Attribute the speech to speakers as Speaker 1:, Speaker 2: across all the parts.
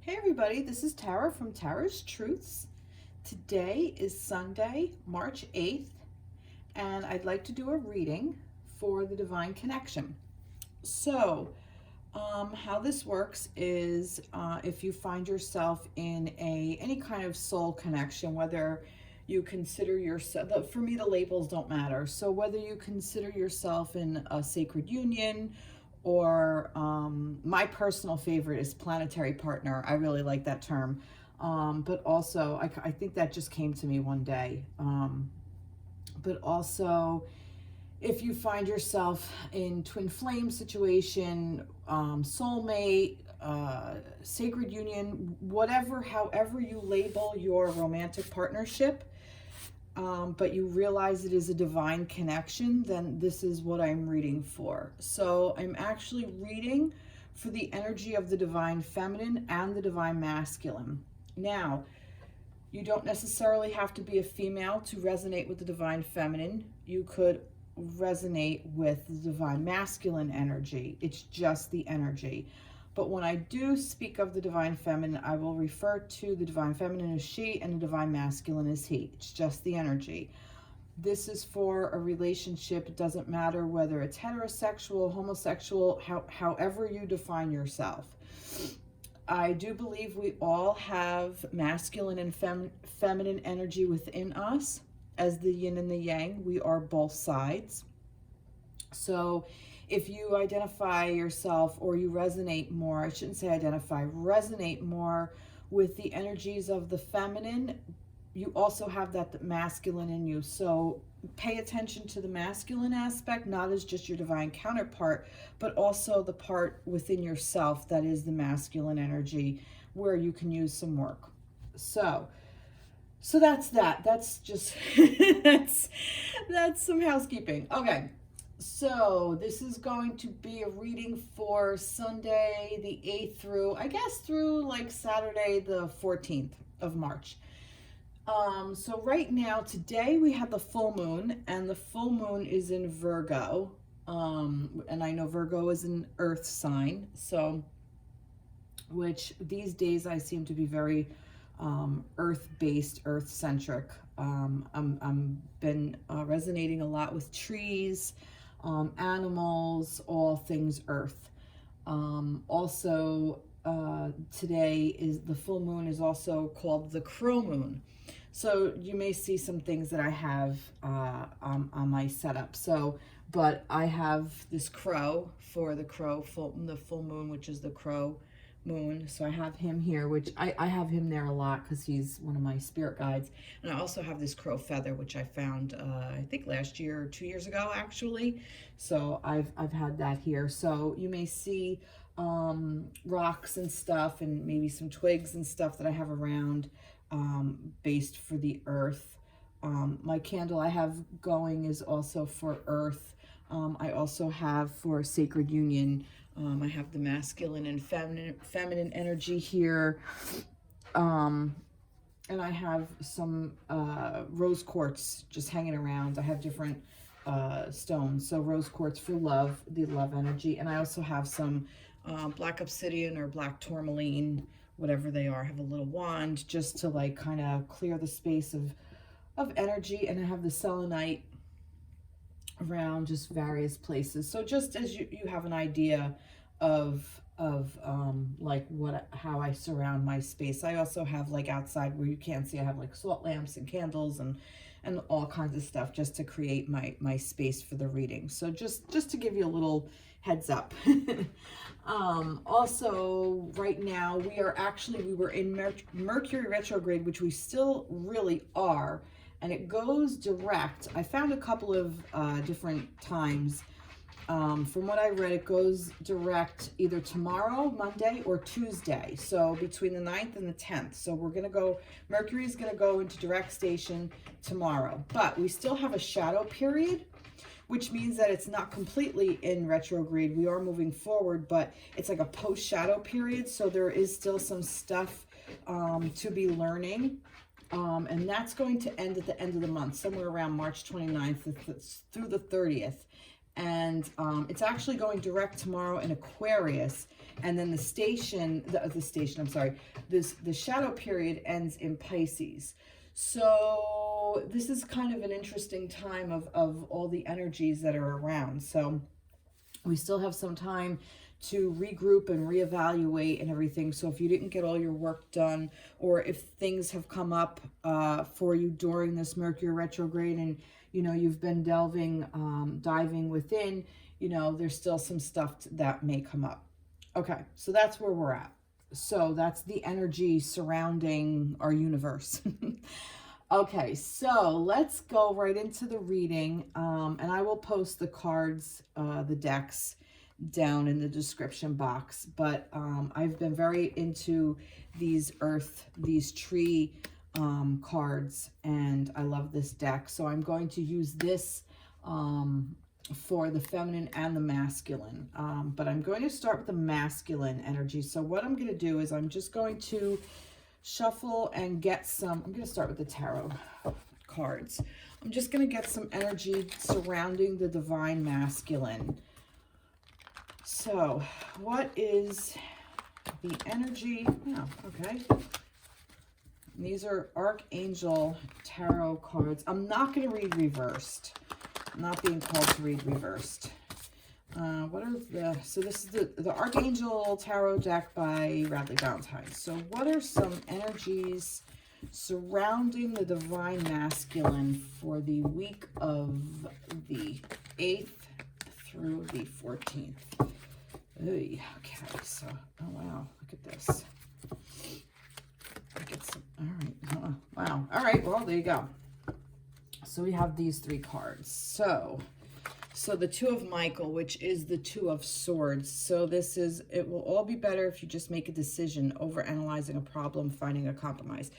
Speaker 1: Hey everybody, this is Tara from Tara's Truths. Today is Sunday, March 8th, and I'd like to do a reading for the Divine Connection. So, how this works is if you find yourself in any kind of soul connection, whether you consider yourself, for me the labels don't matter, so whether you consider yourself in a sacred union, or my personal favorite is planetary partner. I really like that term. But also, I think that just came to me one day. But also, if you find yourself in twin flame situation, soulmate, sacred union, whatever, however you label your romantic partnership, but you realize it is a divine connection, then this is what I'm reading for. So I'm actually reading for the energy of the divine feminine and the divine masculine. Now, you don't necessarily have to be a female to resonate with the divine feminine. You could resonate with the divine masculine energy. It's just the energy. But when I do speak of the divine feminine, I will refer to the divine feminine as she and the divine masculine as he. It's just the energy. This is for a relationship. It doesn't matter whether it's heterosexual, homosexual, however you define yourself. I do believe we all have masculine and feminine energy within us. As the yin and the yang, we are both sides. So if you identify yourself, or you resonate more, I shouldn't say identify, resonate more with the energies of the feminine, you also have that masculine in you. So pay attention to the masculine aspect, not as just your divine counterpart, but also the part within yourself that is the masculine energy, where you can use some work. So that's that. That's just that's some housekeeping. Okay. So this is going to be a reading for Sunday the 8th through like Saturday the 14th of March. So right now, today we have the full moon, and the full moon is in Virgo. And I know Virgo is an earth sign, so which these days I seem to be very earth-based, earth-centric. I'm been resonating a lot with trees, animals, all things earth. Also, today is the full moon is also called the crow moon. So you may see some things that I have on my setup. So, but I have this crow for the full moon, which is the crow moon. So I have him here, which I have him there a lot because he's one of my spirit guides. And I also have this crow feather, which I found I think last year or 2 years ago actually. So I've had that here. So you may see rocks and stuff, and maybe some twigs and stuff that I have around, based for the earth. My candle I have going is also for earth. I also have for sacred union. I have the masculine and feminine energy here. And I have some rose quartz just hanging around. I have different stones. So rose quartz for love, the love energy. And I also have some black obsidian or black tourmaline, whatever they are. I have a little wand just to like kind of clear the space of energy. And I have the selenite around just various places. So just as you have an idea of like how I surround my space. I also have like outside where you can't see, I have like salt lamps and candles and all kinds of stuff just to create my space for the reading. So just to give you a little heads up. Also right now we were in Mercury retrograde, which we still really are, and it goes direct. I found a couple of different times. From what I read, it goes direct either tomorrow, Monday, or Tuesday. So between the 9th and the 10th. So Mercury's going to go into direct station tomorrow. But we still have a shadow period, which means that it's not completely in retrograde. We are moving forward, but it's like a post-shadow period. So there is still some stuff to be learning. And that's going to end at the end of the month, somewhere around March 29th through the 30th. and it's actually going direct tomorrow in Aquarius, and then the shadow period ends in Pisces. So this is kind of an interesting time of all the energies that are around. So we still have some time to regroup and reevaluate and everything. So if you didn't get all your work done, or if things have come up for you during this Mercury retrograde, and you've been diving within, there's still some stuff that may come up. Okay, so that's where we're at. So that's the energy surrounding our universe. Okay, so let's go right into the reading, and I will post the cards, the decks, down in the description box. But I've been very into these tree cards, and I love this deck. So I'm going to use this for the feminine and the masculine. But I'm going to start with the masculine energy. So what I'm going to do is I'm just going to shuffle and get some, I'm going to start with the tarot cards. I'm just going to get some energy surrounding the divine masculine. So what is the energy? Oh, okay. These are Archangel tarot cards. I'm not going to read reversed. I'm not being called to read reversed. So this is the Archangel Tarot deck by Radleigh Valentine. So what are some energies surrounding the divine masculine for the week of the 8th through the 14th? Okay, so, oh wow, look at this. Get some, all right, wow, all right, well, there you go. So we have these 3 cards. So the Two of Michael, which is the Two of Swords. So this is, it will all be better if you just make a decision over analyzing a problem, finding a compromise.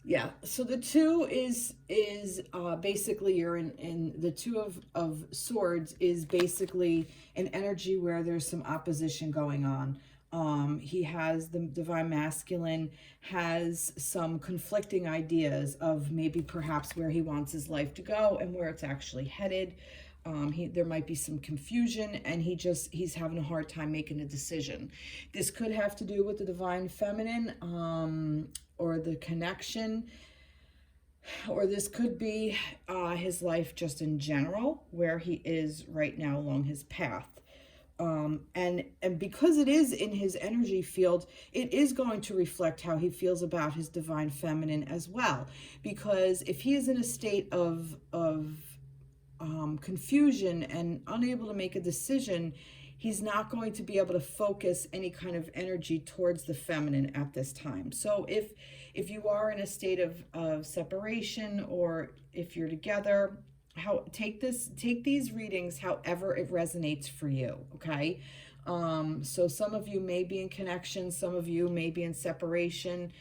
Speaker 1: Yeah, so the two is basically, you're in the Two of Swords is basically an energy where there's some opposition going on. He has, the divine masculine has some conflicting ideas of maybe perhaps where he wants his life to go and where it's actually headed. There might be some confusion, and he's having a hard time making a decision. This could have to do with the divine feminine, or the connection, or this could be his life just in general, where he is right now along his path. And because it is in his energy field, it is going to reflect how he feels about his divine feminine as well. Because if he is in a state of confusion and unable to make a decision, he's not going to be able to focus any kind of energy towards the feminine at this time. So if you are in a state of separation, or if you're together, take these readings however it resonates for you, okay? So some of you may be in connection, some of you may be in separation,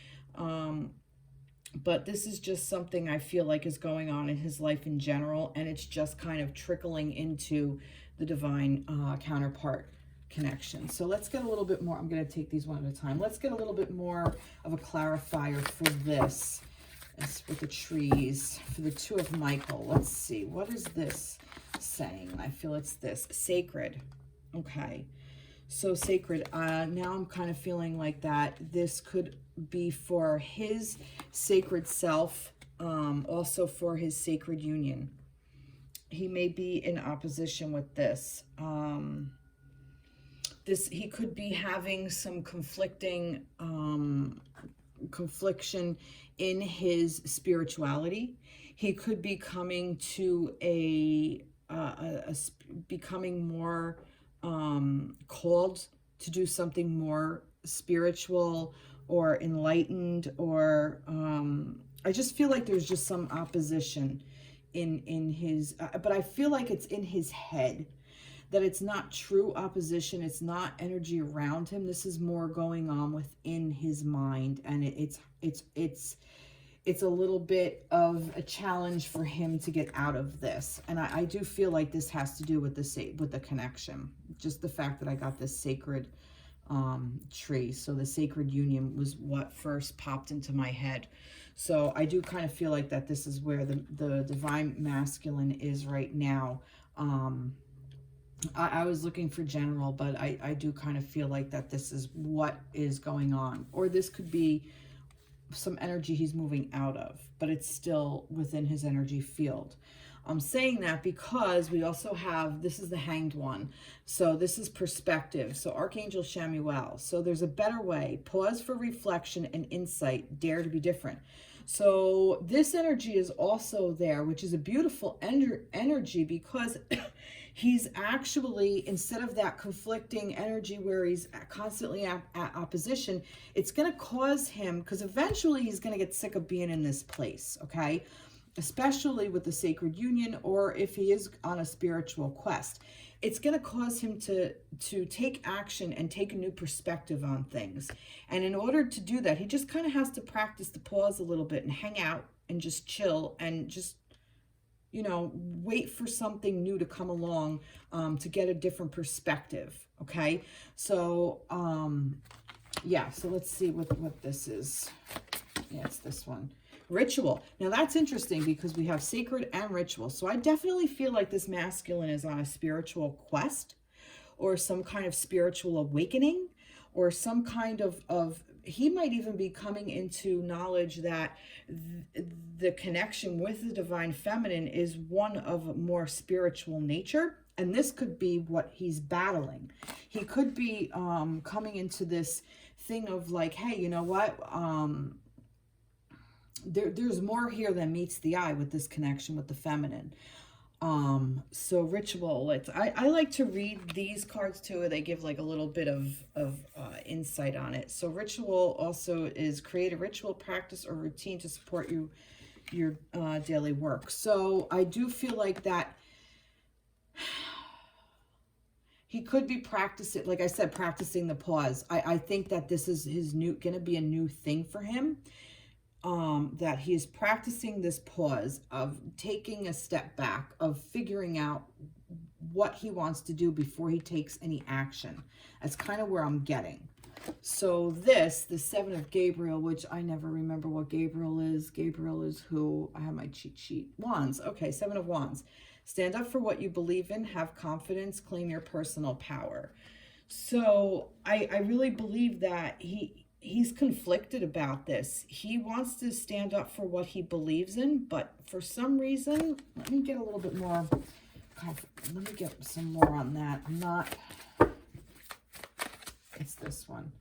Speaker 1: but this is just something I feel like is going on in his life in general, and it's just kind of trickling into the divine counterpart connection. So let's get a little bit more. I'm going to take these one at a time. Let's get a little bit more of a clarifier for this. With the trees, for the Two of Michael. Let's see, what is this saying? I feel it's this, sacred. Okay, so sacred. Now I'm kind of feeling like that this could be for his sacred self, also for his sacred union. He may be in opposition with this. He could be having some confliction in his spirituality. He could be coming to becoming more called to do something more spiritual or enlightened, or I just feel like there's just some opposition in his but I feel like it's in his head, that it's not true opposition, it's not energy around him. This is more going on within his mind, and it's a little bit of a challenge for him to get out of this. And I do feel like this has to do with the connection, just the fact that I got this sacred tree. So the sacred union was what first popped into my head. So I do kind of feel like that this is where the divine masculine is right now. I was looking for general, but I do kind of feel like that this is what is going on. Or this could be some energy he's moving out of, but it's still within his energy field. I'm saying that because we also have, this is the Hanged One. So this is perspective. So Archangel Chamuel. So there's a better way. Pause for reflection and insight. Dare to be different. So this energy is also there, which is a beautiful energy because he's actually, instead of that conflicting energy where he's constantly at opposition, it's going to cause him, because eventually he's going to get sick of being in this place, okay? Especially with the sacred union, or if he is on a spiritual quest. It's going to cause him to take action and take a new perspective on things. And in order to do that, he just kind of has to practice to pause a little bit and hang out and just chill and just, you know, wait for something new to come along to get a different perspective, okay? So, yeah, so let's see what this is. Yeah, it's this one. Ritual. Now that's interesting because we have sacred and ritual. So I definitely feel like this masculine is on a spiritual quest or some kind of spiritual awakening or some kind of he might even be coming into knowledge that the connection with the divine feminine is one of more spiritual nature. And this could be what he's battling. He could be coming into this thing of like, hey, you know what? There's more here than meets the eye with this connection with the feminine. So ritual, I like to read these cards too. They give like a little bit of insight on it. So ritual also is create a ritual practice or routine to support your daily work. So I do feel like that he could be practicing, like I said, practicing the pause. I think that this is gonna be a new thing for him. That he is practicing this pause of taking a step back, of figuring out what he wants to do before he takes any action. That's kind of where I'm getting. So the Seven of Gabriel, which I never remember what Gabriel is. Gabriel is who? I have my cheat sheet. Wands. Okay, Seven of Wands. Stand up for what you believe in, have confidence, claim your personal power. So I really believe that he's conflicted about this. He wants to stand up for what he believes in, but for some reason, let me get a little bit more, let me get some more on that. I'm not, it's this one.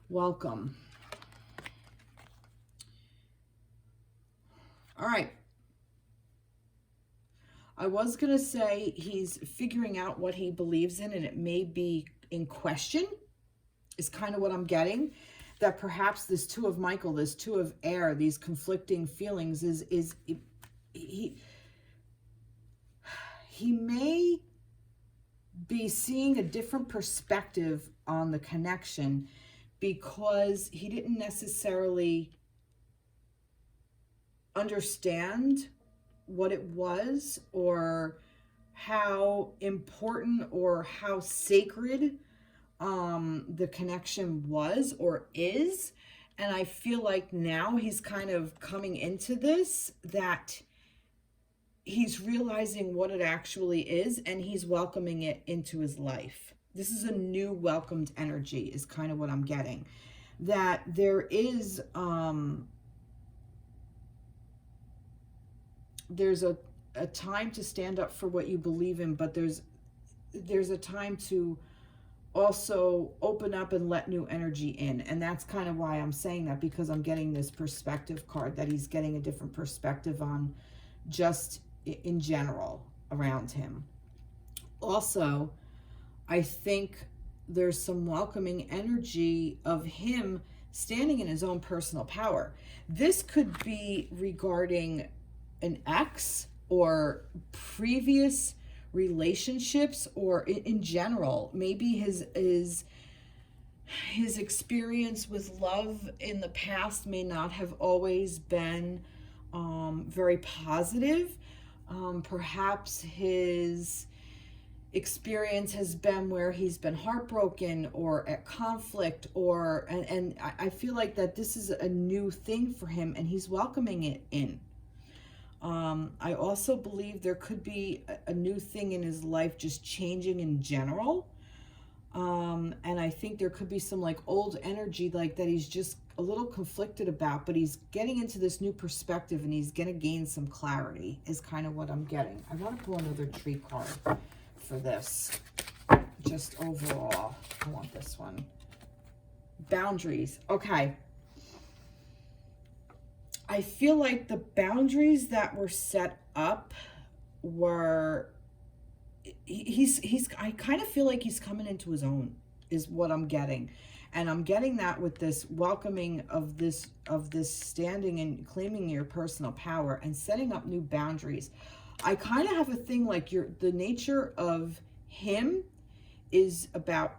Speaker 1: Welcome. All right. I was going to say he's figuring out what he believes in, and it may be in question, is kind of what I'm getting. That perhaps this Two of Michael, this Two of Air, these conflicting feelings he may be seeing a different perspective on the connection because he didn't necessarily understand what it was or how important or how sacred the connection was or is. And I feel like now he's kind of coming into this, that he's realizing what it actually is and he's welcoming it into his life. This is a new welcomed energy is kind of what I'm getting. That there is there's a time to stand up for what you believe in, but there's a time to also open up and let new energy in. And that's kind of why I'm saying that, because I'm getting this perspective card that he's getting a different perspective on just in general around him. Also, I think there's some welcoming energy of him standing in his own personal power. This could be regarding an ex or previous relationships, or in general, maybe his experience with love in the past may not have always been very positive. Perhaps his experience has been where he's been heartbroken or at conflict, or and I feel like that this is a new thing for him and he's welcoming it in. I also believe there could be a new thing in his life just changing in general. And I think there could be some like old energy like that he's just a little conflicted about, but he's getting into this new perspective and he's going to gain some clarity is kind of what I'm getting. I want to pull another tree card for this. Just overall, I want this one. Boundaries. Okay. I feel like the boundaries that were set up were, I kind of feel like he's coming into his own is what I'm getting. And I'm getting that with this welcoming of this standing and claiming your personal power and setting up new boundaries. I kind of have a thing like the nature of him is about,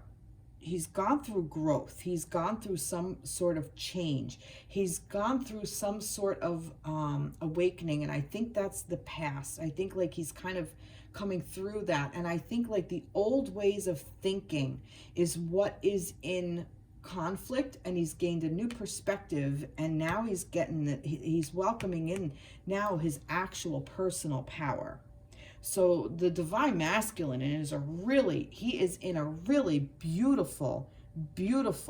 Speaker 1: he's gone through growth. He's gone through some sort of change. He's gone through some sort of awakening. And I think that's the past. I think like he's kind of coming through that. And I think like the old ways of thinking is what is in conflict, and he's gained a new perspective, and now he's getting he's welcoming in now his actual personal power. So the divine masculine is he is in a really beautiful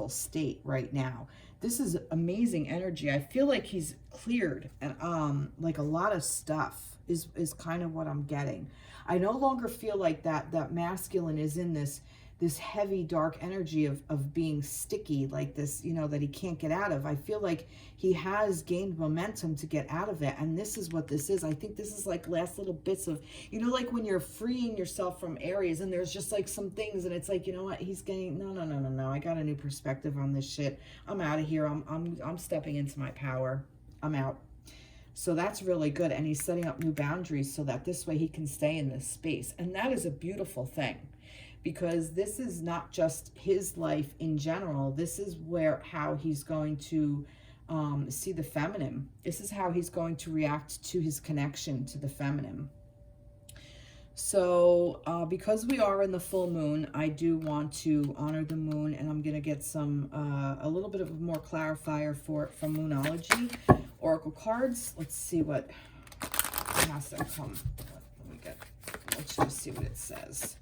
Speaker 1: state right now. This is amazing energy. I feel like he's cleared, and like a lot of stuff is kind of what I'm getting. I no longer feel like that masculine is in this heavy dark energy of being sticky like this, you know, that he can't get out of. I feel like he has gained momentum to get out of it, and this is what this is. I think this is like last little bits of, you know, like when you're freeing yourself from areas and there's just like some things and it's like, you know what, he's getting no, I got a new perspective on this shit. I'm out of here. I'm stepping into my power. I'm out. So that's really good, and he's setting up new boundaries so that this way he can stay in this space, and that is a beautiful thing. Because this is not just his life in general. This is how he's going to see the feminine. This is how he's going to react to his connection to the feminine. So because we are in the full moon, I do want to honor the moon, and I'm going to get some a little bit of a more clarifier from Moonology Oracle cards. Let's see what has to come. Let's just see what it says.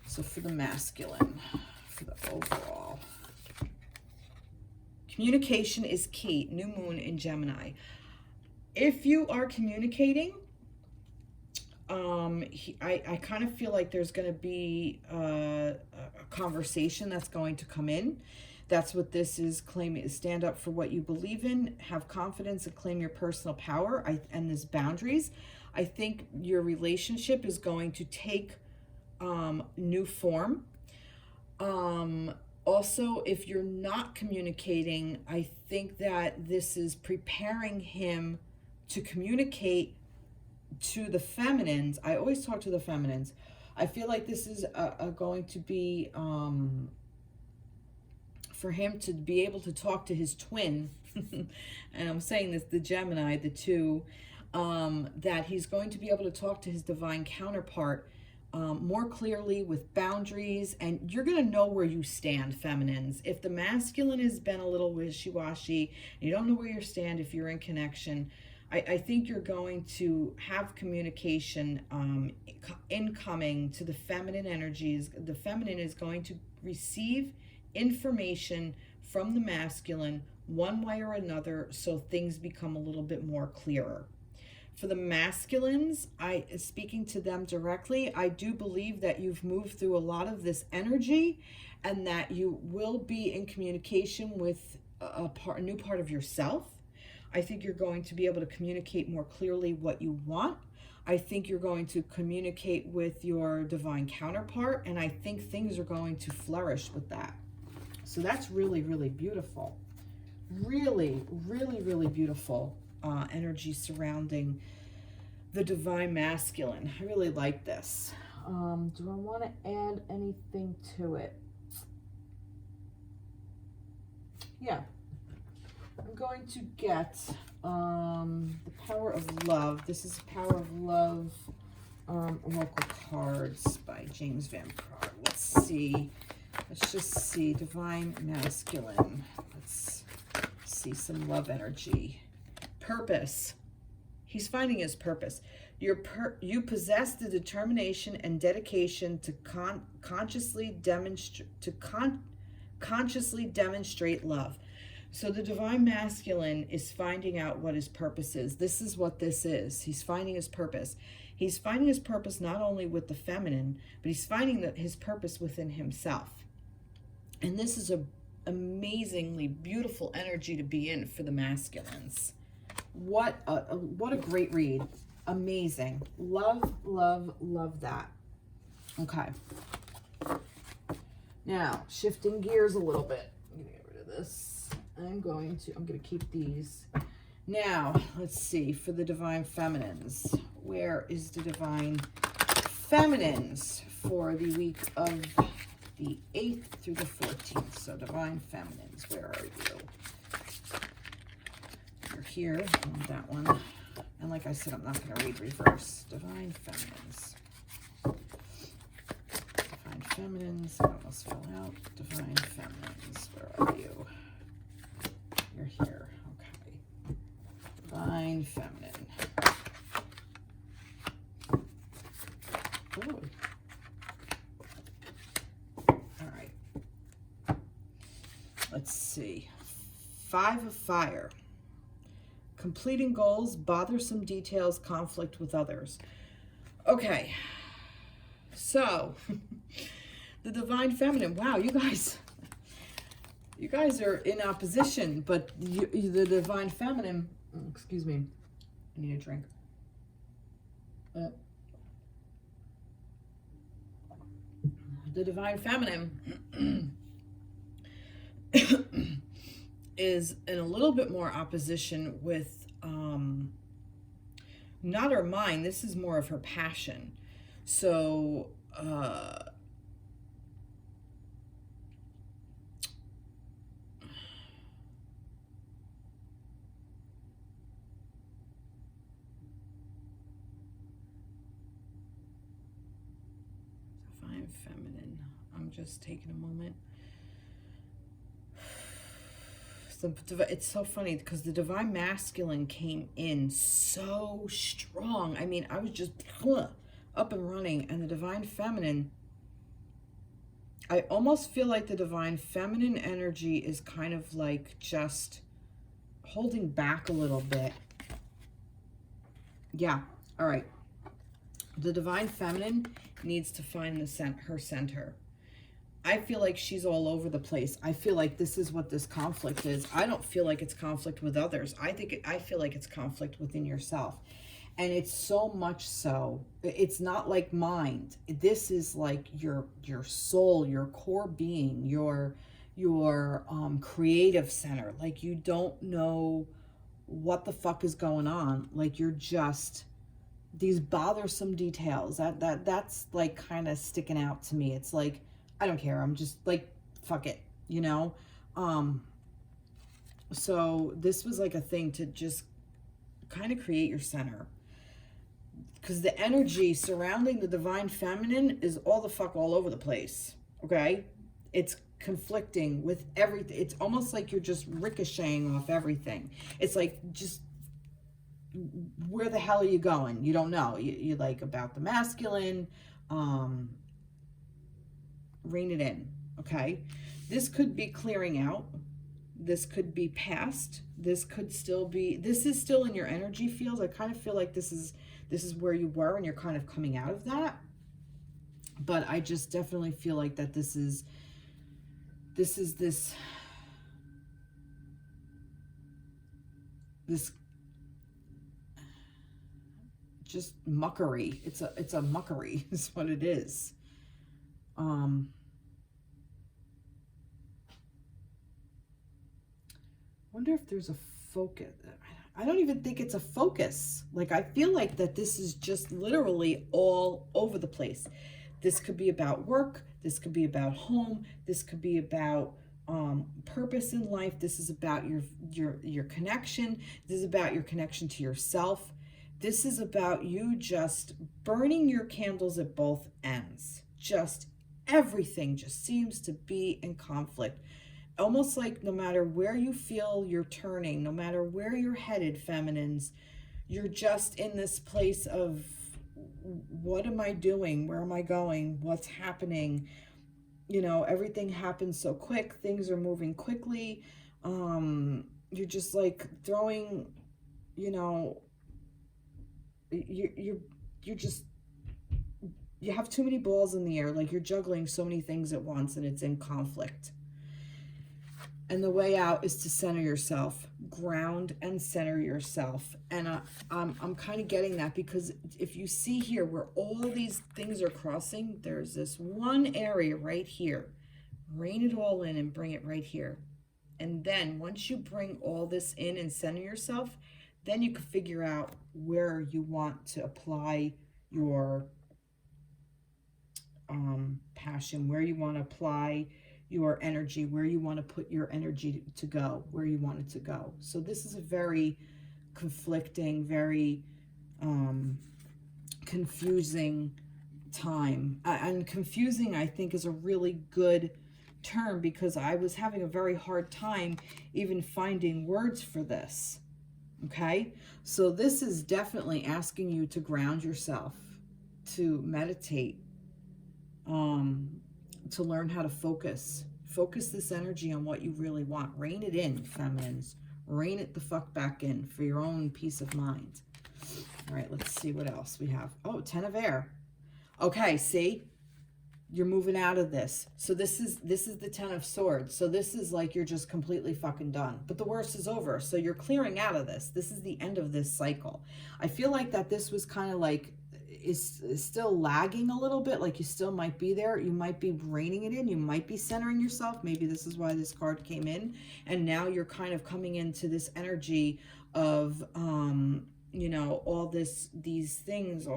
Speaker 1: So for the masculine, for the overall, communication is key. New moon in Gemini. If you are communicating, I kind of feel like there's going to be a conversation that's going to come in. That's what this is. Stand up for what you believe in, have confidence, and claim your personal power and these boundaries. I think your relationship is going to take new form. Also, if you're not communicating, I think that this is preparing him to communicate to the feminines. I always talk to the feminines. I feel like this is going to be for him to be able to talk to his twin. And I'm saying this, the Gemini, the two, that he's going to be able to talk to his divine counterpart more clearly with boundaries, and you're going to know where you stand, feminines. If the masculine has been a little wishy-washy, you don't know where you stand if you're in connection, I think you're going to have communication incoming to the feminine energies. The feminine is going to receive information from the masculine one way or another, so things become a little bit more clearer. For the masculines, speaking to them directly, I do believe that you've moved through a lot of this energy, and that you will be in communication with a new part of yourself. I think you're going to be able to communicate more clearly what you want. I think you're going to communicate with your divine counterpart, and I think things are going to flourish with that. So that's really, really beautiful. Really, really, really beautiful energy surrounding the divine masculine. I really like this. Do I want to add anything to it? Yeah. I'm going to get the Power of Love. This is Power of Love Oracle cards by James Van Praagh. Let's see. Let's just see. Divine Masculine. Let's see some love energy. Purpose. He's finding his purpose. You possess the determination and dedication to consciously demonstrate love. So the divine masculine is finding out what his purpose is. This is what this is. He's finding his purpose. He's finding his purpose not only with the feminine, but he's finding his purpose within himself. And this is a amazingly beautiful energy to be in for the masculines. What a great read. Amazing. Love, love, love that. Okay. Now, shifting gears a little bit. I'm going to get rid of this. I'm going to keep these. Now, let's see, for the divine feminines. Where is the divine feminines for the week of the 8th through the 14th? So, divine feminines, where are you? You're here on that one. And like I said, I'm not going to read reverse. Divine feminines. Divine feminines. I almost fell out. Divine feminines. Where are you? You're here. Okay. Divine feminine. Oh. All right. Let's see. 5 of Fire. Completing goals, bothersome details, conflict with others. Okay, so the divine feminine. Wow, you guys are in opposition, but the divine feminine. Oh, excuse me, I need a drink. The divine feminine is in a little bit more opposition with not her mind. This is more of her passion. So divine feminine. I'm just taking a moment. It's so funny because the divine masculine came in so strong. I mean, I was just up and running, and the divine feminine, I almost feel like the divine feminine energy is kind of like just holding back a little bit. Yeah, all right. The divine feminine needs to find her center. I feel like she's all over the place. I feel like this is what this conflict is. I don't feel like it's conflict with others. I feel like it's conflict within yourself. And it's so much so. It's not like mind. This is like your soul, your core being, your creative center. Like you don't know what the fuck is going on. Like you're just these bothersome details. That's like kind of sticking out to me. It's like, I don't care. I'm just like, fuck it, you know? So this was like a thing to just kind of create your center. Because the energy surrounding the divine feminine is all the fuck all over the place, okay? It's conflicting with everything. It's almost like you're just ricocheting off everything. It's like, just, where the hell are you going? You don't know. You like about the masculine, rein it in, okay? This could be clearing out. This could be past. This could still be, this is still in your energy fields. I kind of feel like this is where you were and you're kind of coming out of that. But I just definitely feel like that this is this just muckery. It's a muckery is what it is. Wonder if there's a focus. I don't even think it's a focus. Like, I feel like that this is just literally all over the place. This could be about work. This could be about home. This could be about purpose in life. This is about your connection. This is about your connection to yourself. This is about you just burning your candles at both ends. Just everything just seems to be in conflict. Almost like no matter where you feel you're turning, no matter where you're headed, feminines, you're just in this place of, what am I doing? Where am I going? What's happening? You know, everything happens so quick. Things are moving quickly. You're just like throwing, you know, you're just, you have too many balls in the air. Like, you're juggling so many things at once and it's in conflict. And the way out is to center yourself, ground and center yourself. And I'm kind of getting that, because if you see here where all these things are crossing, there's this one area right here. Rein it all in and bring it right here. And then once you bring all this in and center yourself, then you can figure out where you want to apply your passion, where you want to apply your energy, where you want to put your energy to go, where you want it to go. So this is a very conflicting, very confusing time. And confusing, I think, is a really good term, because I was having a very hard time even finding words for this. Okay? So this is definitely asking you to ground yourself, to meditate, to learn how to focus this energy on what you really want. Rein it in, feminines. Rein it the fuck back in for your own peace of mind. All right, let's see what else we have. Oh, 10 of air. Okay, see, you're moving out of this. So this is the 10 of swords. So this is like you're just completely fucking done. But the worst is over. So you're clearing out of this. This is the end of this cycle. I feel like that this was kind of like, is still lagging a little bit, like you still might be there. You might be reining it in. You might be centering yourself. Maybe this is why this card came in. And now you're kind of coming into this energy of, you know, all these things,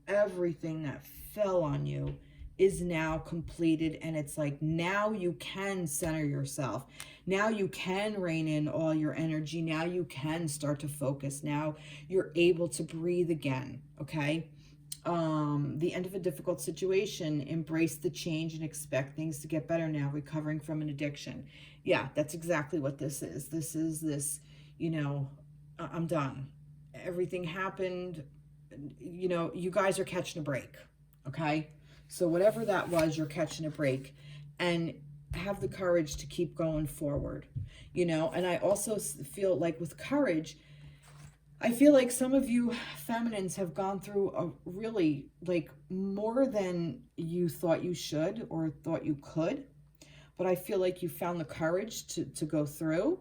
Speaker 1: everything that fell on you is now completed. And it's like, now you can center yourself. Now you can rein in all your energy. Now you can start to focus. Now you're able to breathe again. Okay. The end of a difficult situation, embrace the change and expect things to get better now, recovering from an addiction. Yeah, that's exactly what this is. This is this, you know, I'm done. Everything happened, you know, you guys are catching a break, okay? So whatever that was, you're catching a break, and have the courage to keep going forward, you know? And I also feel like with courage, I feel like some of you feminines have gone through a really, like, more than you thought you should or thought you could. But I feel like you found the courage to go through.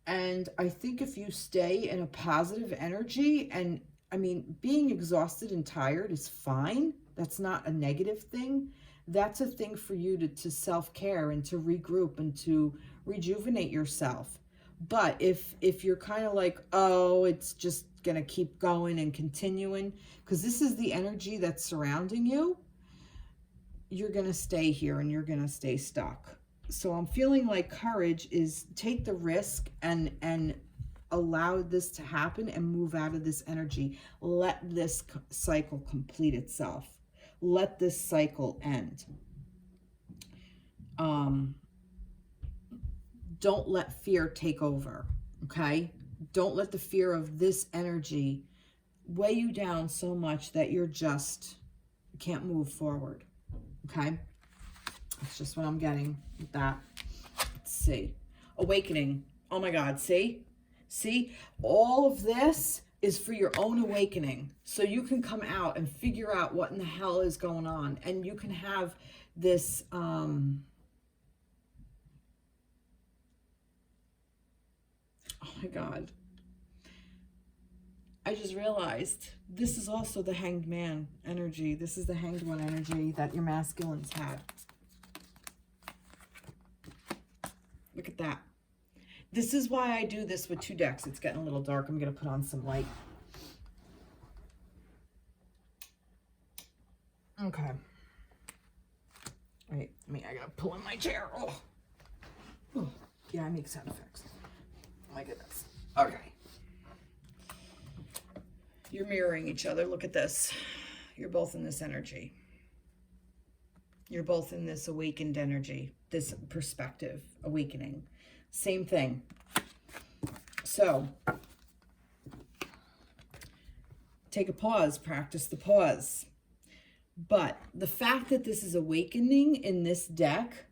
Speaker 1: And I think if you stay in a positive energy, and I mean, being exhausted and tired is fine. That's not a negative thing. That's a thing for you to self-care and to regroup and to rejuvenate yourself. But if you're kind of like, oh, it's just going to keep going and continuing, because this is the energy that's surrounding you, you're going to stay here and you're going to stay stuck. So I'm feeling like courage is take the risk and allow this to happen and move out of this energy. Let this cycle complete itself. Let this cycle end. Don't let fear take over, okay? Don't let the fear of this energy weigh you down so much that you're just can't move forward, okay? That's just what I'm getting with that. Let's see. Awakening. Oh my God, see? See? All of this is for your own awakening. So you can come out and figure out what in the hell is going on. And you can have this... Oh my God. I just realized this is also the Hanged Man energy. This is the Hanged One energy that your masculines had. Look at that. This is why I do this with 2 decks. It's getting a little dark. I'm going to put on some light. Okay. Wait, I got to pull in my chair. Oh. Oh. Yeah, I make sound effects. Oh my goodness. Okay. You're mirroring each other. Look at this. You're both in this energy. You're both in this awakened energy, this perspective, awakening. Same thing. So, take a pause, practice the pause. But the fact that this is awakening in this deck,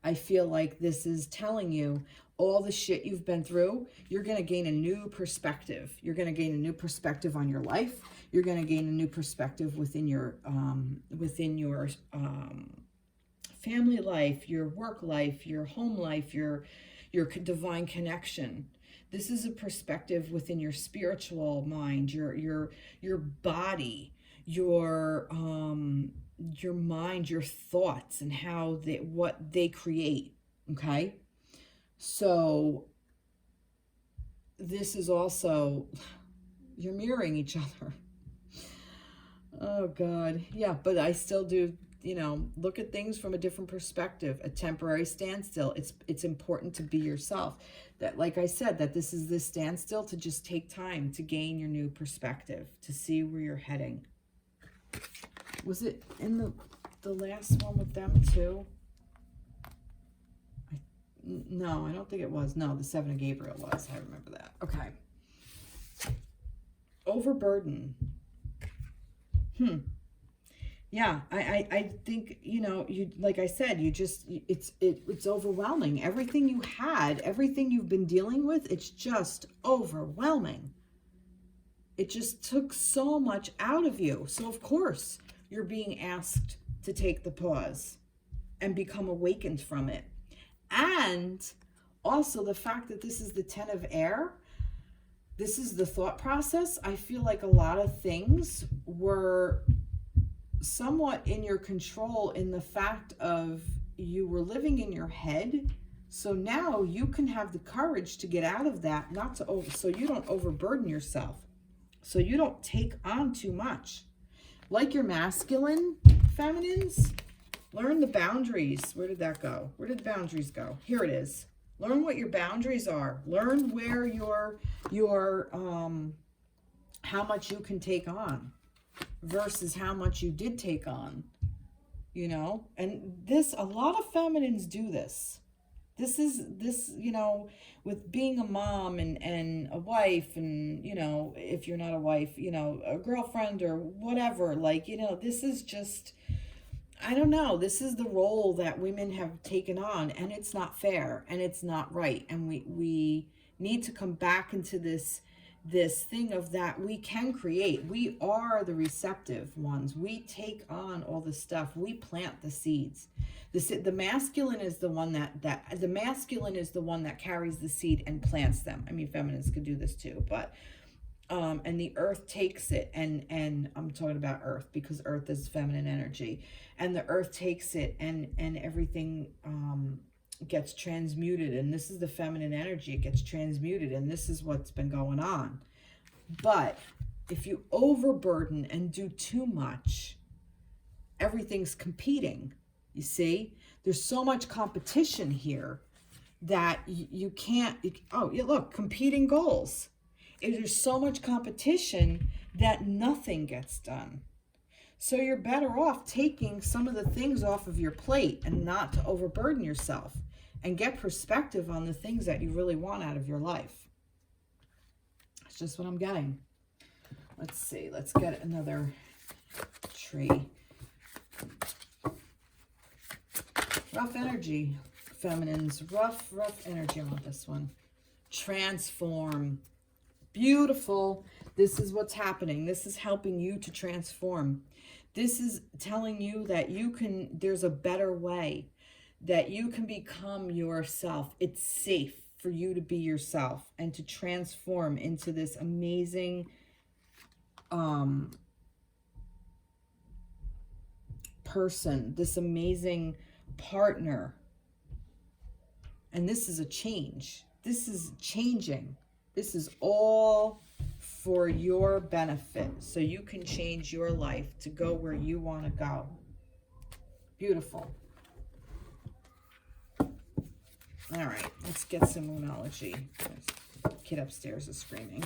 Speaker 1: I feel like this is telling you all the shit you've been through, you're going to gain a new perspective. You're going to gain a new perspective on your life. You're going to gain a new perspective within your family life, your work life, your home life, your divine connection. This is a perspective within your spiritual mind, your body, your mind, your thoughts, and how what they create. Okay, so this is also, you're mirroring each other. Oh God, yeah, but I still do, you know, look at things from a different perspective. A temporary standstill. It's important to be yourself. That, like I said, that this is this standstill to just take time to gain your new perspective, to see where you're heading. Was it in the last one with them too? No, I don't think it was. No, the Seven of Gabriel was. I remember that. Okay. Overburden. Yeah, I think, you know, you, like I said, you just, it's overwhelming. Everything you had, everything you've been dealing with, it's just overwhelming. It just took so much out of you. So of course you're being asked to take the pause and become awakened from it. And also the fact that this is the 10 of air, this is the thought process. I feel like a lot of things were somewhat in your control, in the fact of you were living in your head. So now you can have the courage to get out of that, not to so you don't overburden yourself, so you don't take on too much. Like your masculine feminines, learn the boundaries. Where did that go? Where did the boundaries go? Here it is. Learn what your boundaries are. Learn where your how much you can take on versus how much you did take on, you know. And this, a lot of feminines do this. This, you know, with being a mom and a wife, and, you know, if you're not a wife, you know, a girlfriend or whatever, like, you know, this is just, I don't know, this is the role that women have taken on, and it's not fair and it's not right. And we need to come back into this thing of that we can create. We are the receptive ones. We take on all the stuff. We plant the seeds. The masculine is the one the masculine is the one that carries the seed and plants them. I mean, feminines could do this too, but and the earth takes it, and I'm talking about earth because earth is feminine energy, and the earth takes it, and everything gets transmuted, and this is the feminine energy. It gets transmuted, and this is what's been going on. But if you overburden and do too much, everything's competing. You see, there's so much competition here that you can't. Oh, yeah, look, competing goals. There's so much competition that nothing gets done. So you're better off taking some of the things off of your plate and not to overburden yourself, and get perspective on the things that you really want out of your life. That's just what I'm getting. Let's see. Let's get another tree. Rough energy, feminines. Rough energy on this one. Transform. Beautiful. This is what's happening. This is helping you to transform. This is telling you that you can, there's a better way, that you can become yourself. It's safe for you to be yourself and to transform into this amazing person, this amazing partner. And this is a change. This is changing. This is all for your benefit, so you can change your life to go where you want to go. Beautiful. All right, let's get some Moonoligy. The kid upstairs is screaming.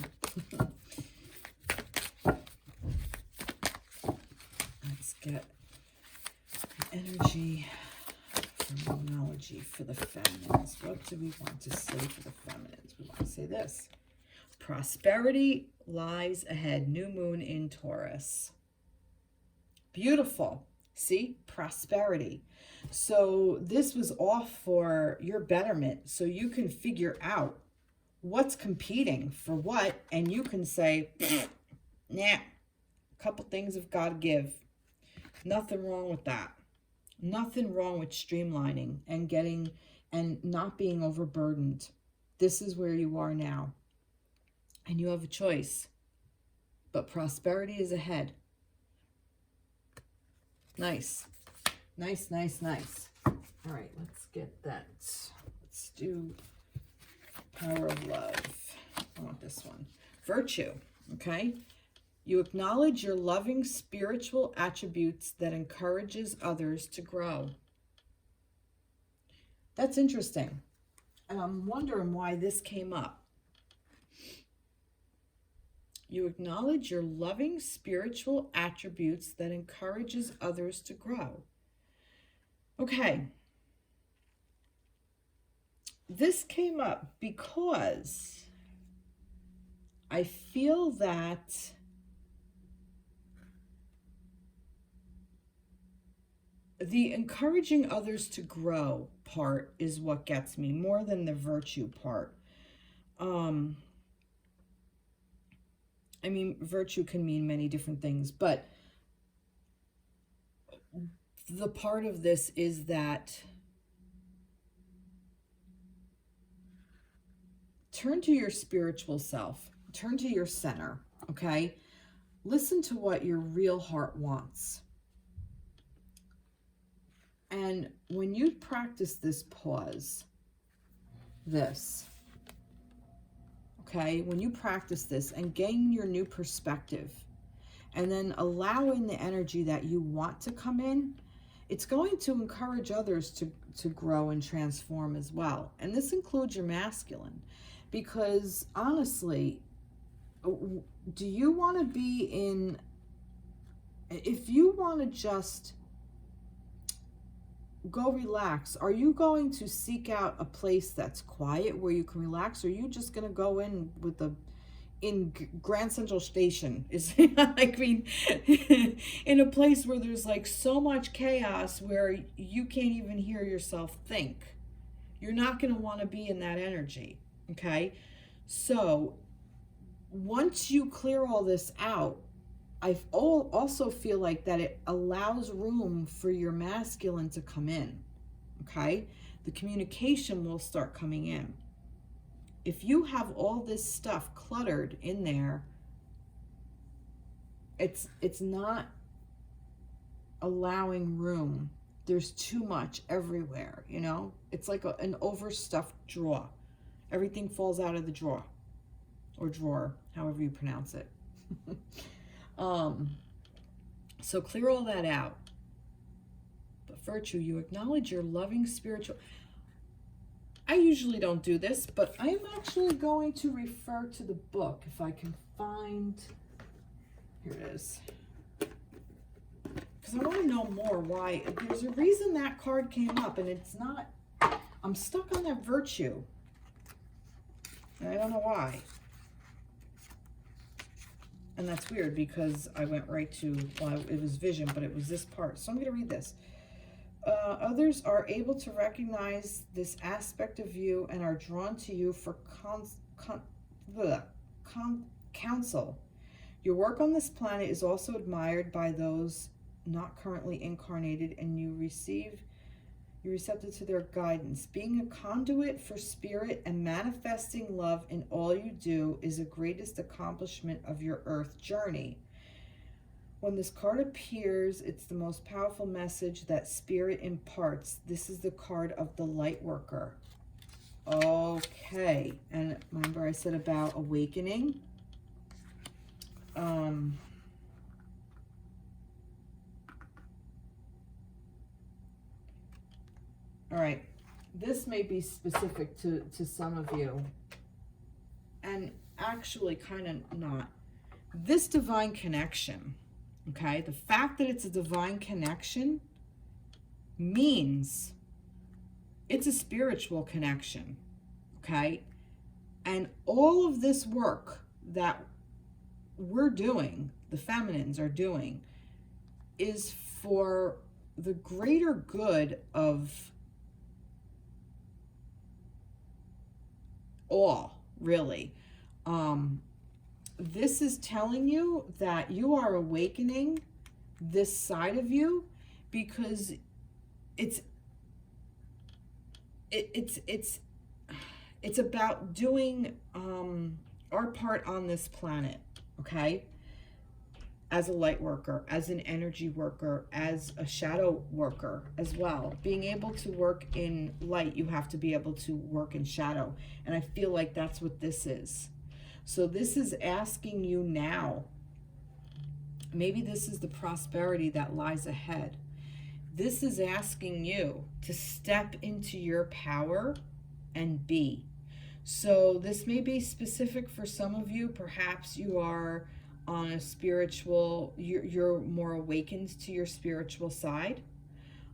Speaker 1: Let's get energy from Moonoligy for the feminines. What do we want to say for the feminines? We want to say this. Prosperity lies ahead. New moon in Taurus. Beautiful. See, prosperity. So this was off for your betterment, so you can figure out what's competing for what, and you can say, nah, a couple things have got to give. Nothing wrong with that. Nothing wrong with streamlining and getting and not being overburdened. This is where you are now, and you have a choice, but prosperity is ahead. Nice. Nice, nice, nice. All right, let's get that. Let's do Power of Love. I want this one. Virtue, okay? You acknowledge your loving spiritual attributes that encourages others to grow. That's interesting. And I'm wondering why this came up. You acknowledge your loving spiritual attributes that encourages others to grow. Okay. This came up because I feel that the encouraging others to grow part is what gets me more than the virtue part. I mean, virtue can mean many different things, but the part of this is that turn to your spiritual self, turn to your center, okay? Listen to what your real heart wants. And when you practice this pause, this, okay, when you practice this and gain your new perspective and then allow in the energy that you want to come in, it's going to encourage others to grow and transform as well. And this includes your masculine, because honestly, do you want to be in, if you want to just go relax, are you going to seek out a place that's quiet where you can relax, or are you just going to go in with the in Grand Central Station is I mean in a place where there's like so much chaos where you can't even hear yourself think? You're not going to want to be in that energy. Okay, so once you clear all this out, I also feel like that it allows room for your masculine to come in, okay? The communication will start coming in. If you have all this stuff cluttered in there, it's not allowing room. There's too much everywhere, you know? It's like an overstuffed drawer. Everything falls out of the drawer, or drawer, however you pronounce it. So clear all that out. But virtue, you acknowledge your loving spiritual. I usually don't do this, but I'm actually going to refer to the book if I can find. Here it is. Because I want to know more why. There's a reason that card came up, and it's not. I'm stuck on that virtue. And I don't know why. And that's weird because I went right to, well, it was vision, but it was this part. So I'm going to read this. Others are able to recognize this aspect of you and are drawn to you for counsel. Your work on this planet is also admired by those not currently incarnated, and you're receptive to their guidance. Being a conduit for spirit and manifesting love in all you do is the greatest accomplishment of your earth journey. When this card appears, it's the most powerful message that spirit imparts. This is the card of the light worker. Okay, and remember I said about awakening? All right, this may be specific to some of you, and actually kind of not. This divine connection, okay, the fact that it's a divine connection means it's a spiritual connection, okay? And all of this work that we're doing, the feminines are doing, is for the greater good of all, really. This is telling you that you are awakening this side of you, because it's about doing our part on this planet, okay? As a light worker, as an energy worker, as a shadow worker as well. Being able to work in light, you have to be able to work in shadow. And I feel like that's what this is. So this is asking you now, maybe this is the prosperity that lies ahead. This is asking you to step into your power and be. So this may be specific for some of you. Perhaps you are on a spiritual, you're more awakened to your spiritual side.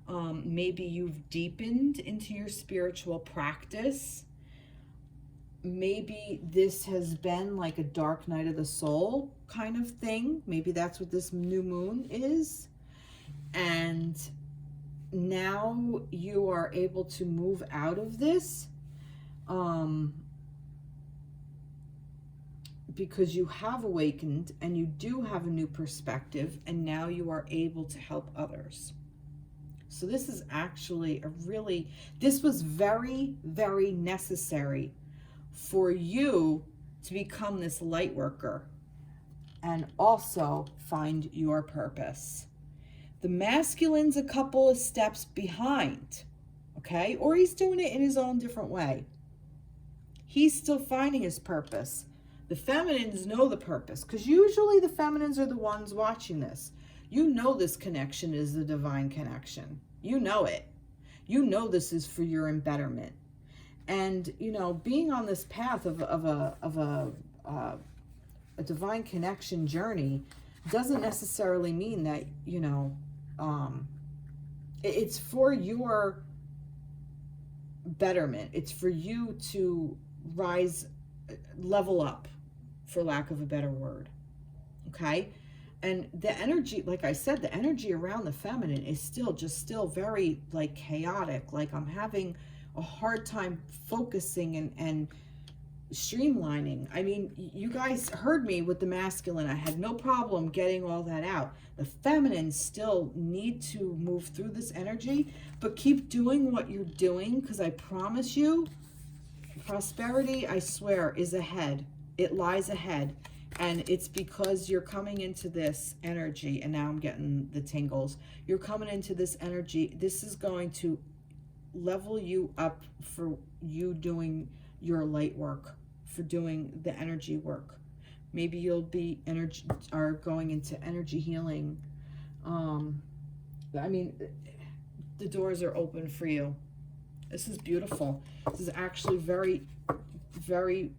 Speaker 1: Maybe you've deepened into your spiritual practice. Maybe this has been like a dark night of the soul kind of thing. Maybe that's what this new moon is. And now you are able to move out of this because you have awakened and you do have a new perspective, and now you are able to help others. So this is actually this was very, very necessary for you to become this light worker and also find your purpose. The masculine's a couple of steps behind, okay? Or he's doing it in his own different way. He's still finding his purpose. The feminines know the purpose, because usually the feminines are the ones watching this. You know this connection is the divine connection. You know it. You know this is for your embetterment. And, you know, being on this path of a divine connection journey doesn't necessarily mean that, you know, it's for your betterment. It's for you to level up, for lack of a better word. Okay? And the energy, like I said, the energy around the feminine is still very like chaotic. Like I'm having a hard time focusing and streamlining. I mean, you guys heard me with the masculine. I had no problem getting all that out. The feminines still need to move through this energy, but keep doing what you're doing, because I promise you, prosperity, I swear, is ahead. It lies ahead. And it's because you're coming into this energy, and now I'm getting the tingles. You're coming into this energy. This is going to level you up for you doing your light work, for doing the energy work. Maybe you'll be going into energy healing. I mean, the doors are open for you. This is beautiful. This is actually very, very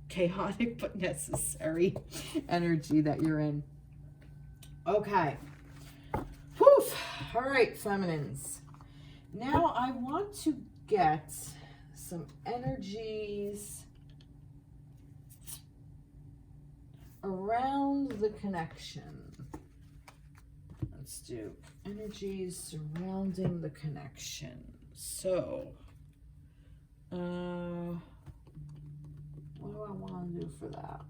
Speaker 1: chaotic but necessary energy that you're in. Okay. Whew. All right, feminines. Now I want to get some energies around the connection. Let's do energies surrounding the connection. So, what do I want to do for that?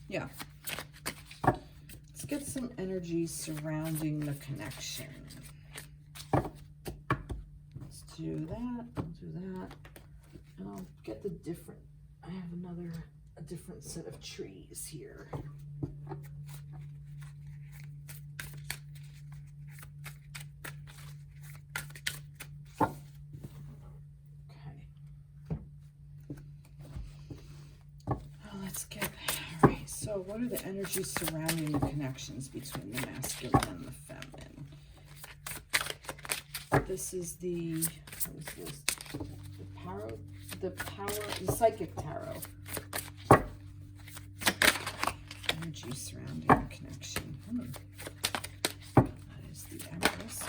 Speaker 1: Yeah. Let's get some energy surrounding the connection. Let's do that. I'll do that. And I'll get the different, I have a different set of trees here. So what are the energies surrounding the connections between the masculine and the feminine? This is the psychic tarot. Energy surrounding the connection. That is the Empress.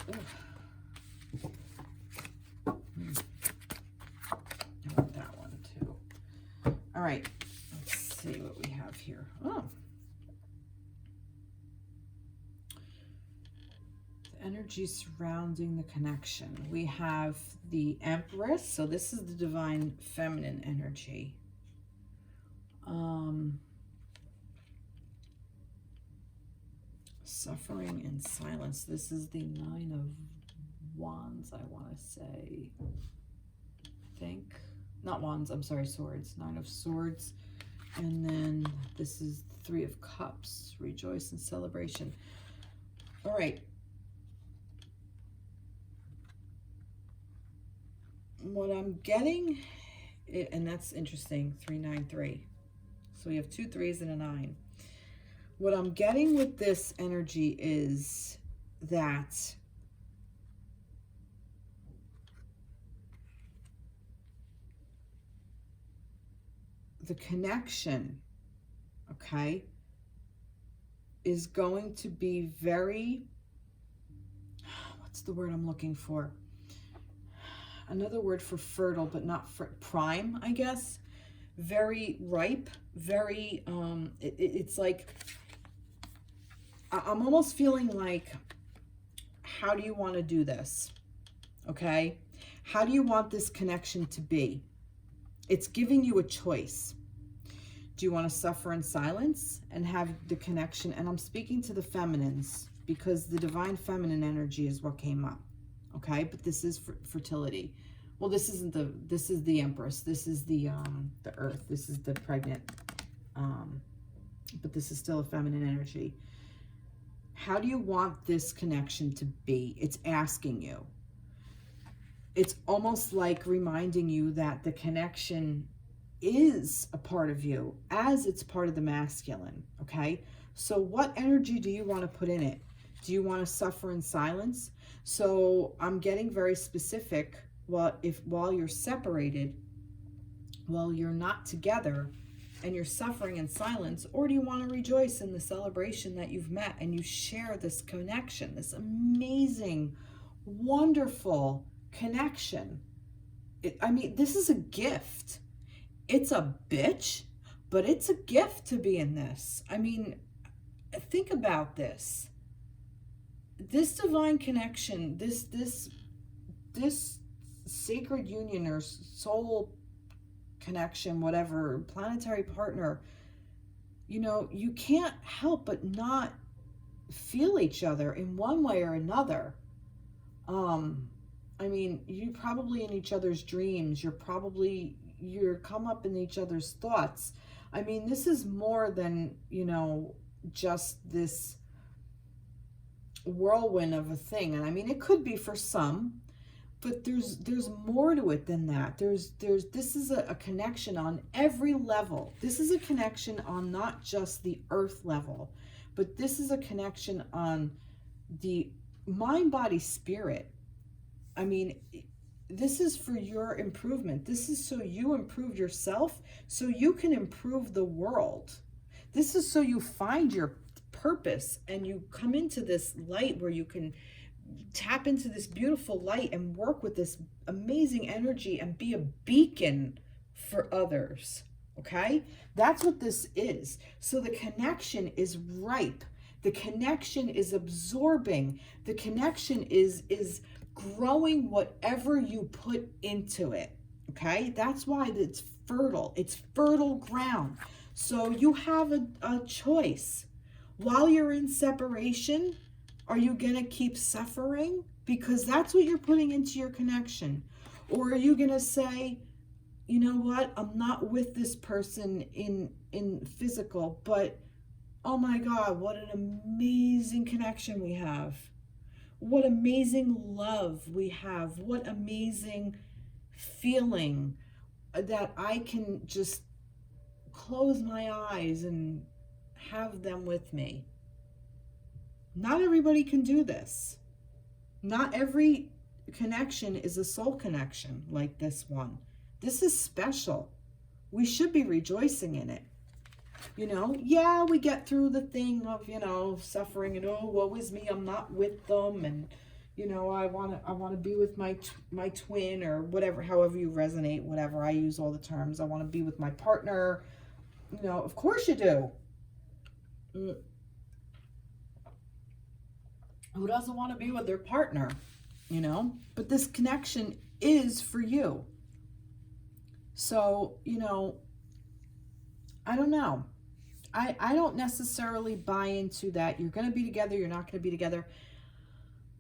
Speaker 1: right, let's see what we have here. Oh. The energy surrounding the connection. We have the Empress. So this is the divine feminine energy. Suffering in silence. This is the Nine of Wands, I want to say. Not Wands, I'm sorry, Swords. Nine of Swords. And then this is the Three of Cups. Rejoice and celebration. All right. What I'm getting, and that's interesting, 393. So we have 2 3s and a 9. What I'm getting with this energy is that the connection, okay, is going to be very, what's the word I'm looking for? Another word for fertile, but not prime, I guess. Very ripe, very, it's like, I'm almost feeling like, how do you want to do this? Okay? How do you want this connection to be? It's giving you a choice. Do you want to suffer in silence and have the connection? And I'm speaking to the feminines because the divine feminine energy is what came up. Okay? But this is fertility. Well, this isn't this is the Empress. This is the Earth. This is the pregnant. But this is still a feminine energy. How do you want this connection to be? It's asking you. It's almost like reminding you that the connection is a part of you as it's part of the masculine, okay? So what energy do you want to put in it? Do you want to suffer in silence? So I'm getting very specific. Well, while you're separated, while you're not together, and you're suffering in silence, or do you want to rejoice in the celebration that you've met and you share this connection, this amazing, wonderful connection? I mean, this is a gift. It's a bitch, but it's a gift to be in this. I mean, think about this. This divine connection, this sacred union or soul connection, whatever, planetary partner, you know, you can't help but not feel each other in one way or another. I mean, you're probably in each other's dreams. You're come up in each other's thoughts. I mean, this is more than, you know, just this whirlwind of a thing. And I mean, it could be for some, but there's more to it than that. This is a connection on every level. This is a connection on not just the earth level, but this is a connection on the mind, body, spirit. I mean, this is for your improvement. This is so you improve yourself, so you can improve the world. This is so you find your purpose and you come into this light where you can tap into this beautiful light and work with this amazing energy and be a beacon for others. Okay? That's what this is. So the connection is ripe. The connection is absorbing. The connection is growing whatever you put into it. Okay? That's why it's fertile. It's fertile ground. So you have a choice. While you're in separation, are you going to keep suffering? Because that's what you're putting into your connection. Or are you going to say, you know what, I'm not with this person in physical, but oh my God, what an amazing connection we have. What amazing love we have. What amazing feeling that I can just close my eyes and have them with me. Not everybody can do this. Not every connection is a soul connection like this one. This is special. We should be rejoicing in it. You know, yeah, we get through the thing of, you know, suffering and, oh, woe is me, I'm not with them. And, You know, I want to be with my twin, or whatever, however you resonate, whatever. I use all the terms. I want to be with my partner. You know, of course you do. Who doesn't want to be with their partner, you know? But this connection is for you. So, you know, I don't know. I don't necessarily buy into that. You're going to be together, you're not going to be together.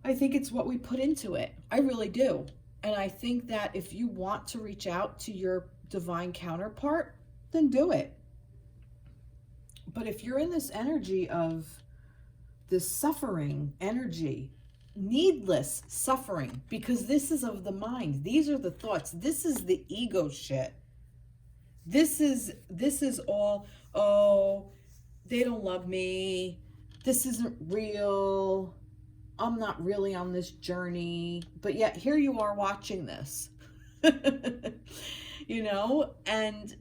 Speaker 1: I think it's what we put into it. I really do. And I think that if you want to reach out to your divine counterpart, then do it. But if you're in this energy of this suffering energy, needless suffering, because this is of the mind. These are the thoughts. This is the ego shit. This is all, oh, they don't love me. This isn't real. I'm not really on this journey. But yet here you are watching this. You know, and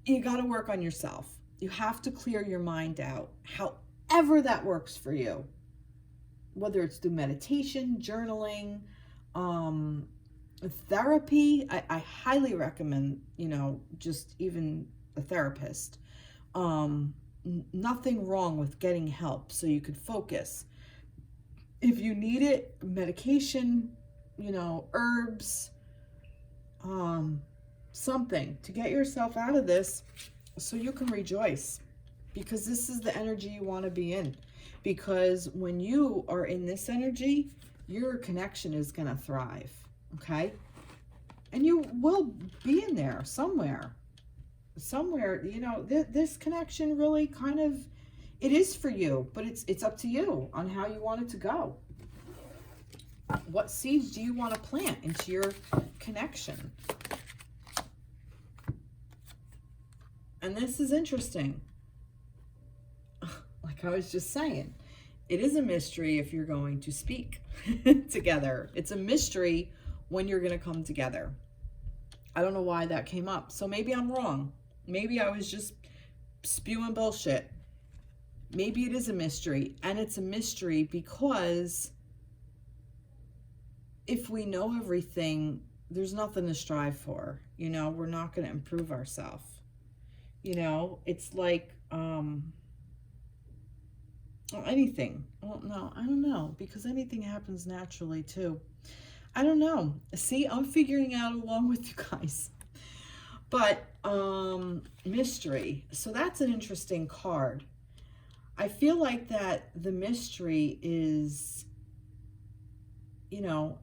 Speaker 1: you got to work on yourself. You have to clear your mind out, however that works for you. Whether it's through meditation, journaling, therapy. I highly recommend, you know, just even a therapist. Nothing wrong with getting help so you could focus. If you need it, medication, you know, herbs, something to get yourself out of this so you can rejoice, because this is the energy you want to be in. Because when you are in this energy, your connection is going to thrive, okay? And you will be in there somewhere, you know. This connection really kind of, it is for you, but it's up to you on how you want it to go. What seeds do you want to plant into your connection? And this is interesting. Like I was just saying, it is a mystery if you're going to speak together. It's a mystery when you're going to come together. I don't know why that came up. So maybe I'm wrong. Maybe I was just spewing bullshit. Maybe it is a mystery. And it's a mystery because if we know everything, there's nothing to strive for. You know, we're not going to improve ourselves. You know, it's like anything. Well, no, I don't know, because anything happens naturally too. I don't know. See, I'm figuring out along with you guys. But mystery. So that's an interesting card. I feel like that the mystery is, you know,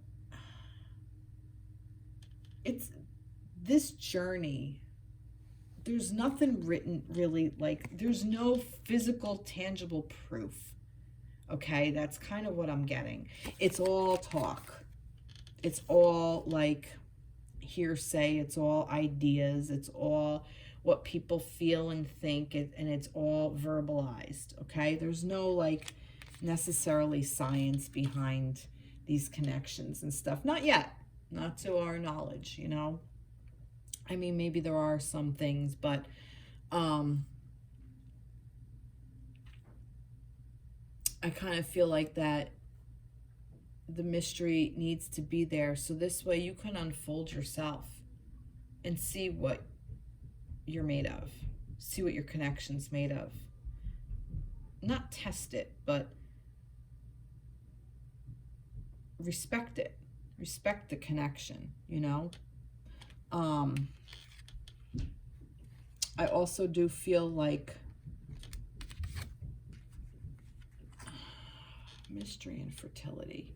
Speaker 1: it's this journey. There's nothing written really, like there's no physical tangible proof. Okay, that's kind of what I'm getting. It's all talk. It's all like hearsay. It's all ideas. It's all what people feel and think, and it's all verbalized. Okay, there's no like necessarily science behind these connections and stuff. Not yet. Not to our knowledge, you know. I mean, maybe there are some things, but I kind of feel like that the mystery needs to be there, so this way you can unfold yourself and see what you're made of, see what your connection's made of. Not test it, but respect it. Respect the connection, you know. I also do feel like mystery and fertility.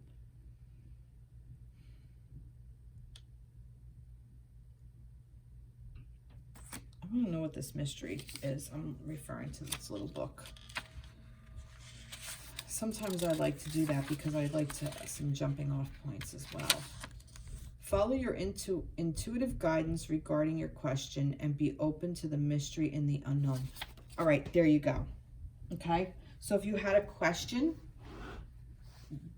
Speaker 1: I want to know what this mystery is. I'm referring to this little book. Sometimes I like to do that because I like to some jumping off points as well. Follow your intuitive guidance regarding your question and be open to the mystery and the unknown. All right, there you go. Okay, so if you had a question,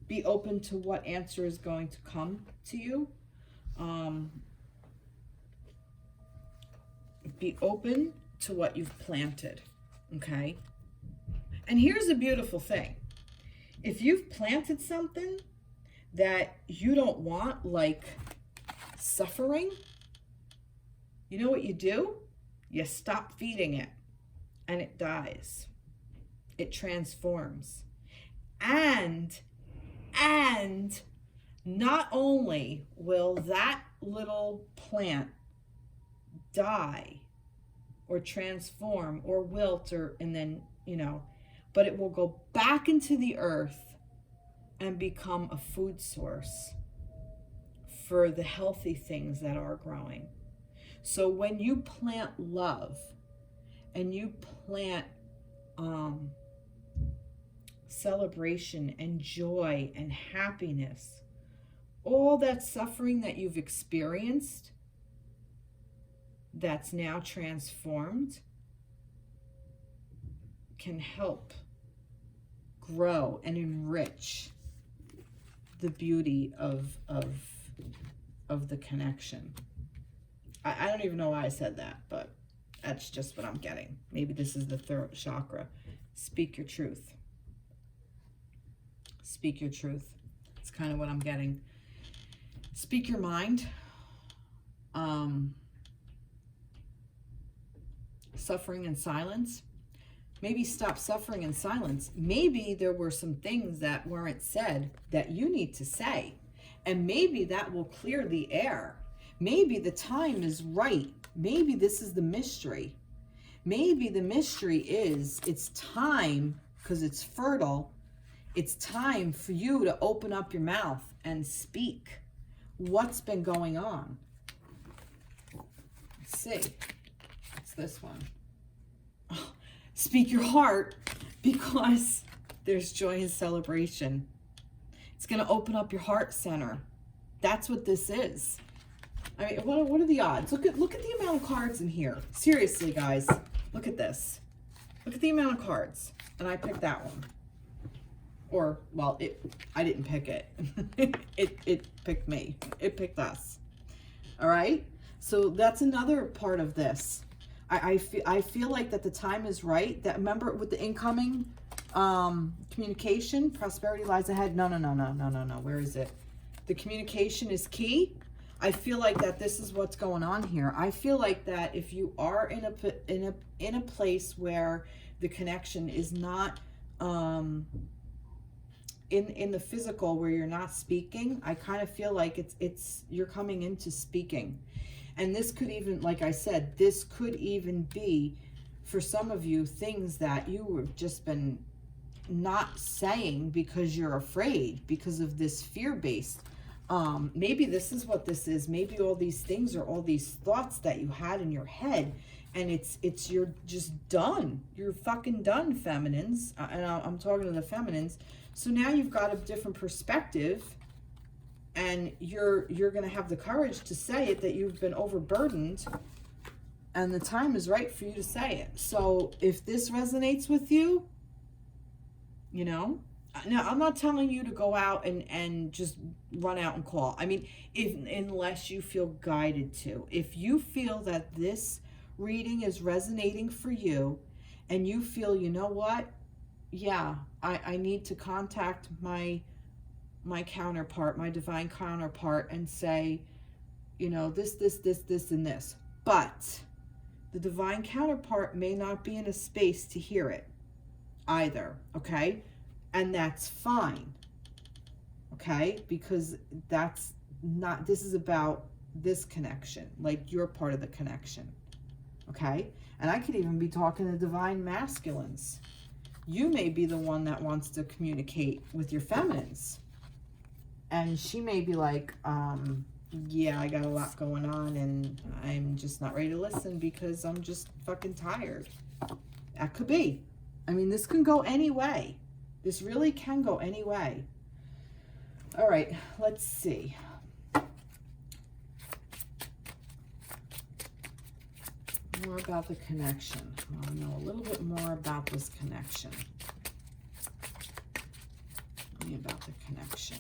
Speaker 1: be open to what answer is going to come to you. Be open to what you've planted, okay? And here's the beautiful thing. If you've planted something that you don't want, like suffering, you know what you do? You stop feeding it and it dies. It transforms. And not only will that little plant die or transform or wilt or, and then, you know, but it will go back into the earth and become a food source for the healthy things that are growing. So when you plant love and you plant celebration and joy and happiness, all that suffering that you've experienced that's now transformed can help grow and enrich the beauty of the connection. I don't even know why I said that, but that's just what I'm getting. Maybe this is the third chakra. Speak your truth. Speak your truth. It's kind of what I'm getting. Speak your mind. Suffering in silence. Maybe stop suffering in silence. Maybe there were some things that weren't said that you need to say. And maybe that will clear the air. Maybe the time is right. Maybe this is the mystery. Maybe the mystery is it's time, because it's fertile, it's time for you to open up your mouth and speak what's been going on. Let's see. It's this one. Oh, speak your heart, because there's joy and celebration. It's going to open up your heart center. That's what this is. I mean, what are the odds? Look at the amount of cards in here. Seriously, guys, look at this. Look at the amount of cards. And I picked that one. Or, well, I didn't pick it. It picked me. It picked us. All right? So that's another part of this. I feel like that the time is right. That, remember with the incoming communication, prosperity lies ahead. No. Where is it? The communication is key. I feel like that this is what's going on here. I feel like that if you are in a place where the connection is not in the physical, where you're not speaking, I kind of feel like it's you're coming into speaking. And this could even, like I said, this could even be for some of you things that you have just been not saying because you're afraid, because of this fear-based. Maybe this is what this is. Maybe all these things are all these thoughts that you had in your head, and it's you're just done. You're fucking done, feminines. And I'm talking to the feminines. So now you've got a different perspective, and you're going to have the courage to say it, that you've been overburdened, and the time is right for you to say it. So if this resonates with you, you know, now I'm not telling you to go out and just run out and call. I mean, unless you feel guided to. If you feel that this reading is resonating for you, and you feel, you know what, yeah, I need to contact my counterpart, my divine counterpart, and say, you know, this, and this. But the divine counterpart may not be in a space to hear it either, okay? And that's fine, okay? Because that's not, this is about this connection, like you're part of the connection, okay? And I could even be talking to divine masculines. You may be the one that wants to communicate with your feminines. And she may be like, yeah, I got a lot going on and I'm just not ready to listen because I'm just fucking tired. That could be. I mean, this can go any way. This really can go any way. All right, let's see. More about the connection. I want to know a little bit more about this connection. Tell me about the connection.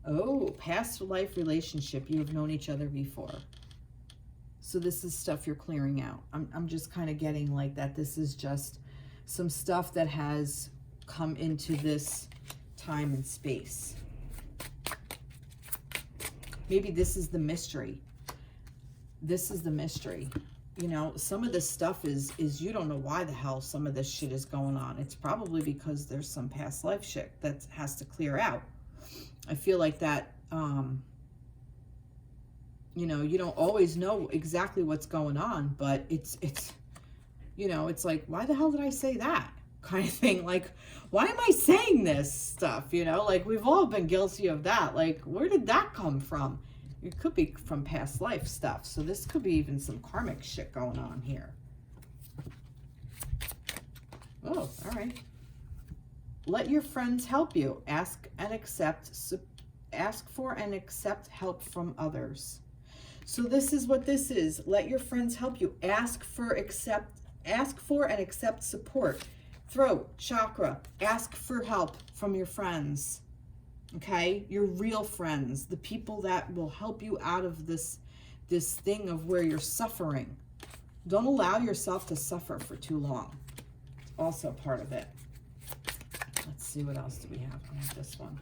Speaker 1: Oh, past life relationship. You have known each other before. So this is stuff you're clearing out. I'm just kind of getting like that. This is just some stuff that has come into this time and space. Maybe this is the mystery. This is the mystery. You know, some of this stuff is you don't know why the hell some of this shit is going on. It's probably because there's some past life shit that has to clear out. I feel like that, you know, you don't always know exactly what's going on, but it's, you know, it's like, why the hell did I say that? Kind of thing. Like, why am I saying this stuff? You know, like, we've all been guilty of that. Like, where did that come from? It could be from past life stuff. So this could be even some karmic shit going on here. Oh, all right. Let your friends help you. Ask for and accept help from others. So this is what this is. Let your friends help you. Ask for and accept support. Throat, chakra. Ask for help from your friends. Okay, your real friends, the people that will help you out of this thing of where you're suffering. Don't allow yourself to suffer for too long. It's also part of it. Let's see, what else do we have? I have this one.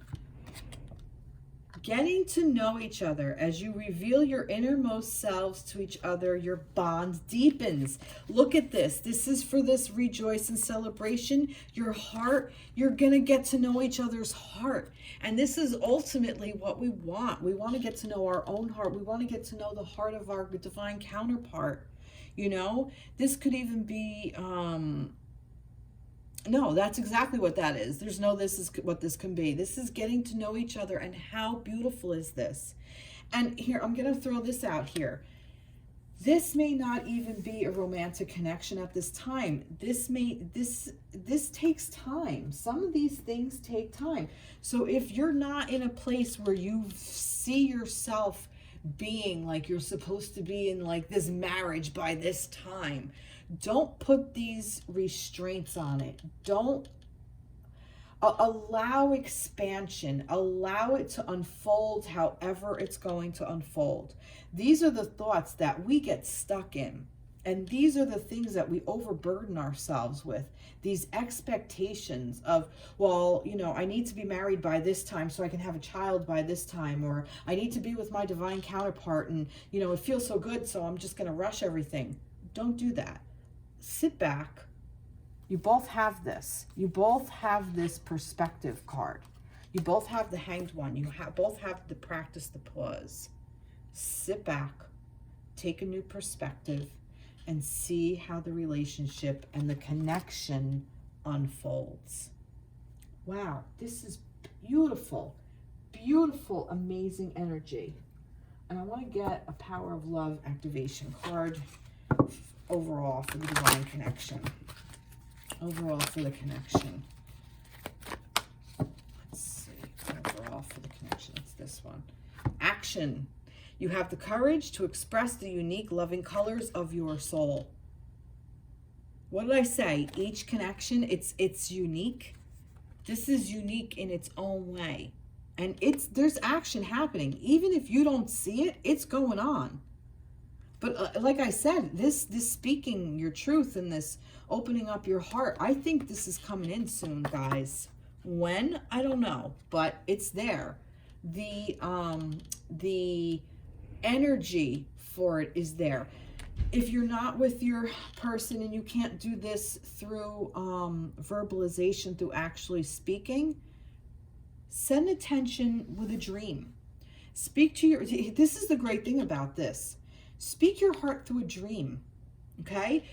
Speaker 1: Getting to know each other. As you reveal your innermost selves to each other, your bond deepens. Look at this. This is for this rejoice and celebration. Your heart, you're going to get to know each other's heart. And this is ultimately what we want. We want to get to know our own heart. We want to get to know the heart of our divine counterpart. You know, this could even be... No, that's exactly what that is. There's no, this is what this can be. This is getting to know each other, and how beautiful is this? And here, I'm going to throw this out here. This may not even be a romantic connection at this time. This takes time. Some of these things take time. So if you're not in a place where you see yourself being like you're supposed to be in like this marriage by this time, don't put these restraints on it. Don't allow expansion. Allow it to unfold however it's going to unfold. These are the thoughts that we get stuck in. And these are the things that we overburden ourselves with. These expectations of, well, you know, I need to be married by this time so I can have a child by this time. Or I need to be with my divine counterpart and, you know, it feels so good, so I'm just going to rush everything. Don't do that. Sit back. You both have this. You both have this perspective card. You both have the Hanged One. You both have to practice the pause. Sit back. Take a new perspective and see how the relationship and the connection unfolds. Wow, this is beautiful. Beautiful, amazing energy. And I want to get a Power of Love activation card overall for the divine connection. Overall for the connection. Let's see. Overall for the connection. It's this one. Action. You have the courage to express the unique loving colors of your soul. What did I say? Each connection, it's unique. This is unique in its own way. And there's action happening. Even if you don't see it, it's going on. But like I said, this speaking your truth and this opening up your heart, I think this is coming in soon, guys. When? I don't know, but it's there. The energy for it is there. If you're not with your person and you can't do this through verbalization, through actually speaking, send attention with a dream. Speak to your, this is the great thing about this. Speak your heart through a dream, okay?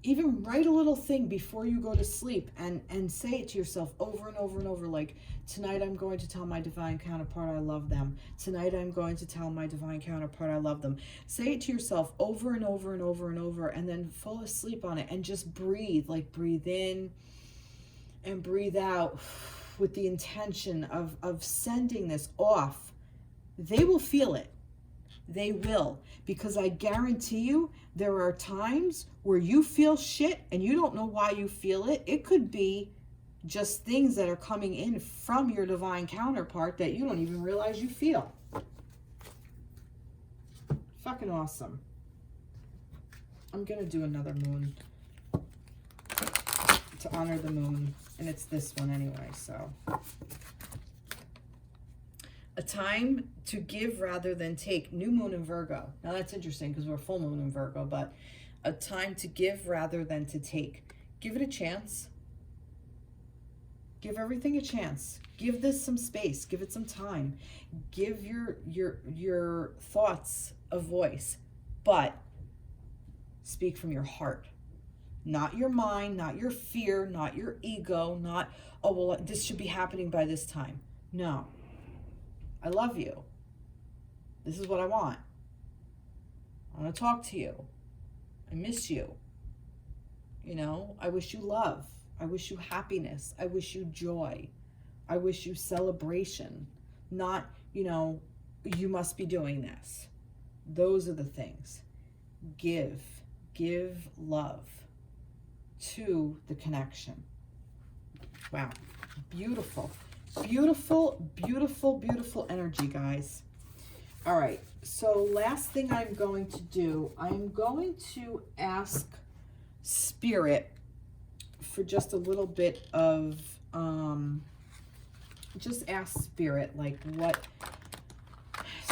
Speaker 1: Even write a little thing before you go to sleep and say it to yourself over and over and over, like, tonight I'm going to tell my divine counterpart I love them. Tonight I'm going to tell my divine counterpart I love them. Say it to yourself over and over and over and over, and then fall asleep on it and just breathe, like breathe in and breathe out with the intention of sending this off. They will feel it. They will, because I guarantee you there are times where you feel shit and you don't know why you feel it. It could be just things that are coming in from your divine counterpart that you don't even realize you feel. Fucking awesome. I'm going to do another moon to honor the moon, and it's this one anyway, so. A time to give rather than take. New moon in Virgo. Now that's interesting because we're full moon in Virgo, but a time to give rather than to take. Give it a chance. Give everything a chance. Give this some space. Give it some time. Give your thoughts a voice, but speak from your heart. Not your mind, not your fear, not your ego, not, oh, well, this should be happening by this time. No. I love you. This is what I want. I want to talk to you. I miss you. You know, I wish you love. I wish you happiness. I wish you joy. I wish you celebration. Not, you know, you must be doing this. Those are the things. Give love to the connection. Wow. Beautiful. Beautiful, beautiful, beautiful energy, guys. All right. So last thing I'm going to do, I'm going to ask Spirit for just a little bit of, just ask Spirit, like what,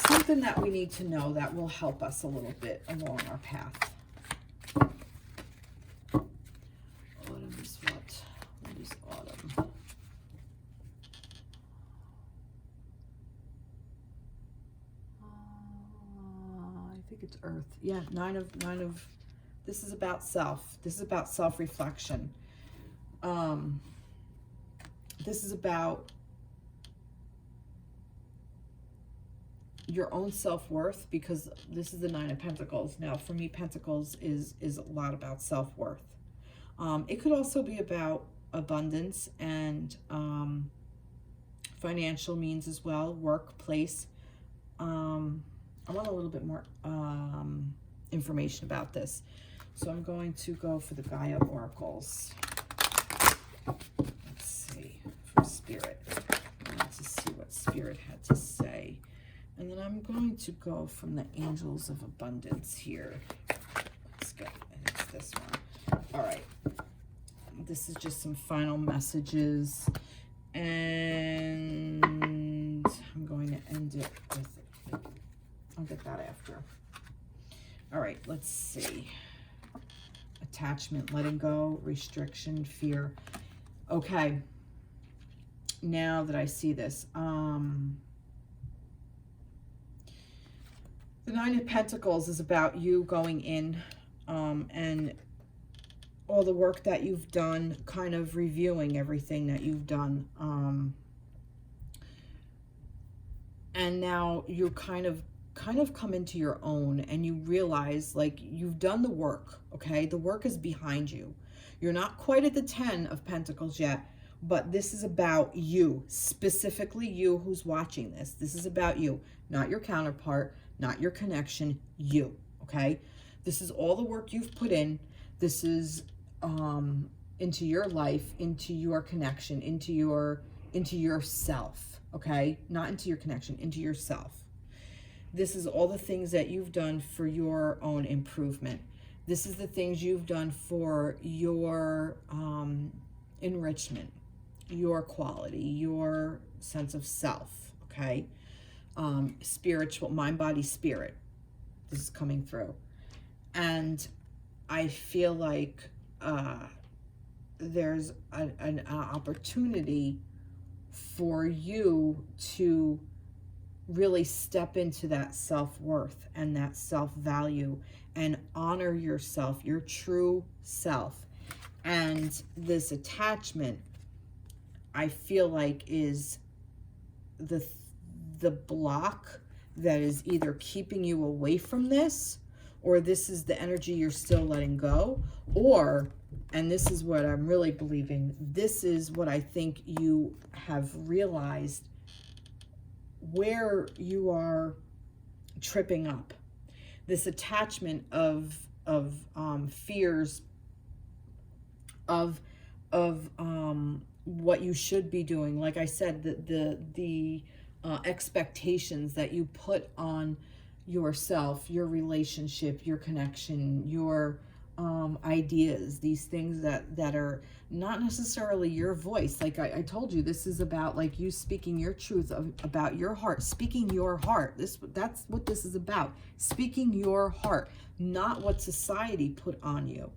Speaker 1: something that we need to know that will help us a little bit along our path. Autumn is what? What is autumn? I think it's Earth. Yeah, nine of. This is about self. This is about self-reflection. This is about your own self-worth, because this is the Nine of Pentacles. Now, for me, Pentacles is a lot about self-worth. It could also be about abundance and financial means as well, workplace. I want a little bit more information about this. So I'm going to go for the Gaia oracles. Let's see, from Spirit. I want to see what Spirit had to say. And then I'm going to go from the Angels of Abundance here. Let's go, and it's this one. All right. This is just some final messages. And I'm going to end it with, I'll get that after. All right, let's see. Attachment, letting go, restriction, fear. Okay. Now that I see this, the Nine of Pentacles is about you going in and all the work that you've done, kind of reviewing everything that you've done. And now you're kind of come into your own, and you realize, like, you've done the work, okay? The work is behind you. You're not quite at the 10 of Pentacles yet, but this is about you, specifically you who's watching this. This is about you, not your counterpart, not your connection, you, okay? This is all the work you've put in. This is into your life, into your connection, into yourself, okay? Not into your connection, into yourself. This is all the things that you've done for your own improvement. This is the things you've done for your enrichment, your quality, your sense of self, okay? Spiritual, mind, body, spirit. This is coming through. And I feel like there's an opportunity for you to really step into that self-worth and that self-value and honor yourself, your true self. And this attachment, I feel like, is the block that is either keeping you away from this, or this is the energy you're still letting go, or, and this is what I'm really believing, this is what I think you have realized where you are tripping up. This attachment of fears of what you should be doing. Like I said, the expectations that you put on yourself, your relationship, your connection, your ideas, these things that are not necessarily your voice. Like I told you, this is about like you speaking your truth about your heart, speaking your heart. That's what this is about, speaking your heart, not what society put on you.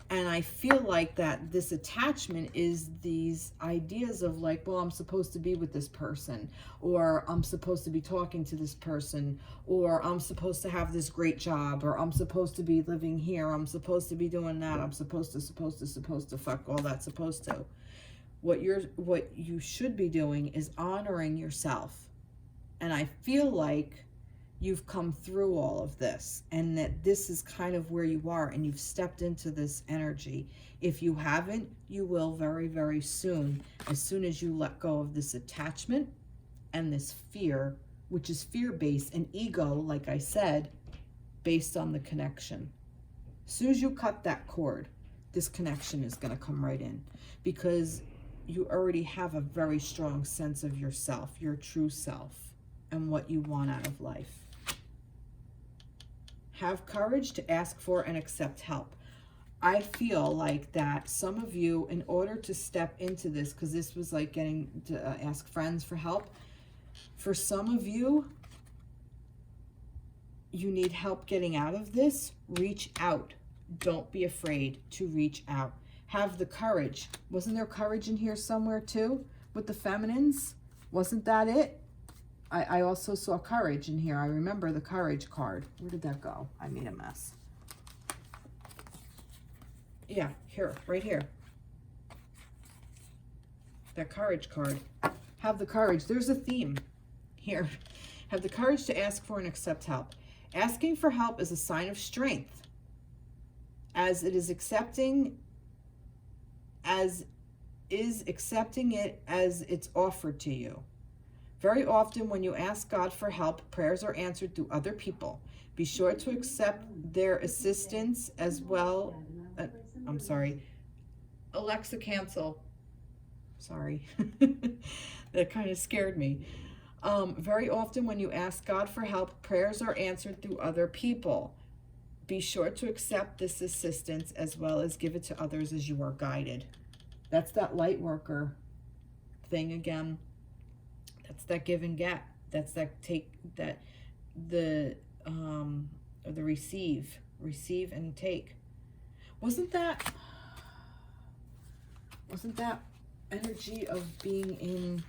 Speaker 1: And I feel like that this attachment is these ideas of like, well, I'm supposed to be with this person, or I'm supposed to be talking to this person, or I'm supposed to have this great job, or I'm supposed to be living here, I'm supposed to be doing that, I'm supposed to, fuck all that supposed to. What you should be doing is honoring yourself. And I feel like you've come through all of this, and that this is kind of where you are, and you've stepped into this energy. If you haven't, you will very, very soon as you let go of this attachment and this fear, which is fear-based, and ego, like I said, based on the connection. As soon as you cut that cord, this connection is going to come right in, because you already have a very strong sense of yourself, your true self, and what you want out of life. Have courage to ask for and accept help. I feel like that some of you, in order to step into this, because this was like getting to ask friends for help, for some of you, you need help getting out of this. Reach out. Don't be afraid to reach out. Have the courage. Wasn't there courage in here somewhere too with the feminines? Wasn't that it? I also saw courage in here. I remember the courage card. Where did that go? I made a mess. Yeah, here, right here. That courage card. Have the courage. There's a theme here. Have the courage to ask for and accept help. Asking for help is a sign of strength, as it is accepting it as it's offered to you. Very often when you ask God for help, prayers are answered through other people. Be sure to accept their assistance as well. I'm sorry. Alexa, cancel. Sorry. That kind of scared me. Very often when you ask God for help, prayers are answered through other people. Be sure to accept this assistance as well as give it to others as you are guided. That's that light worker thing again. That's that give and get. That's that take, that the receive and take. Wasn't that energy of being in,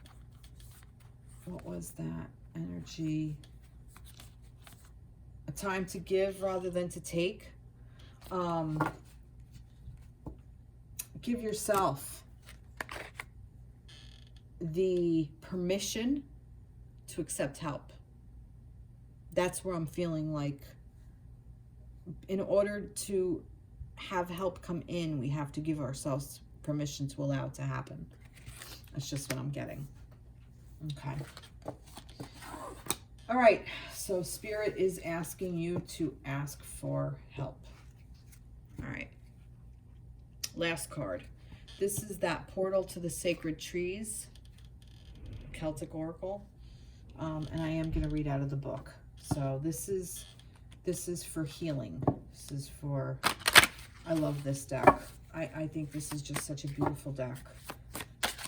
Speaker 1: what was that energy? A time to give rather than to take. Give yourself the permission to accept help. That's where I'm feeling like in order to have help come in, we have to give ourselves permission to allow it to happen. That's just what I'm getting. Okay. All right. So Spirit is asking you to ask for help. All right. Last card. This is that portal to the sacred trees, Celtic Oracle. And I am going to read out of the book. So this is for healing. This is for, I love this deck. I think this is just such a beautiful deck.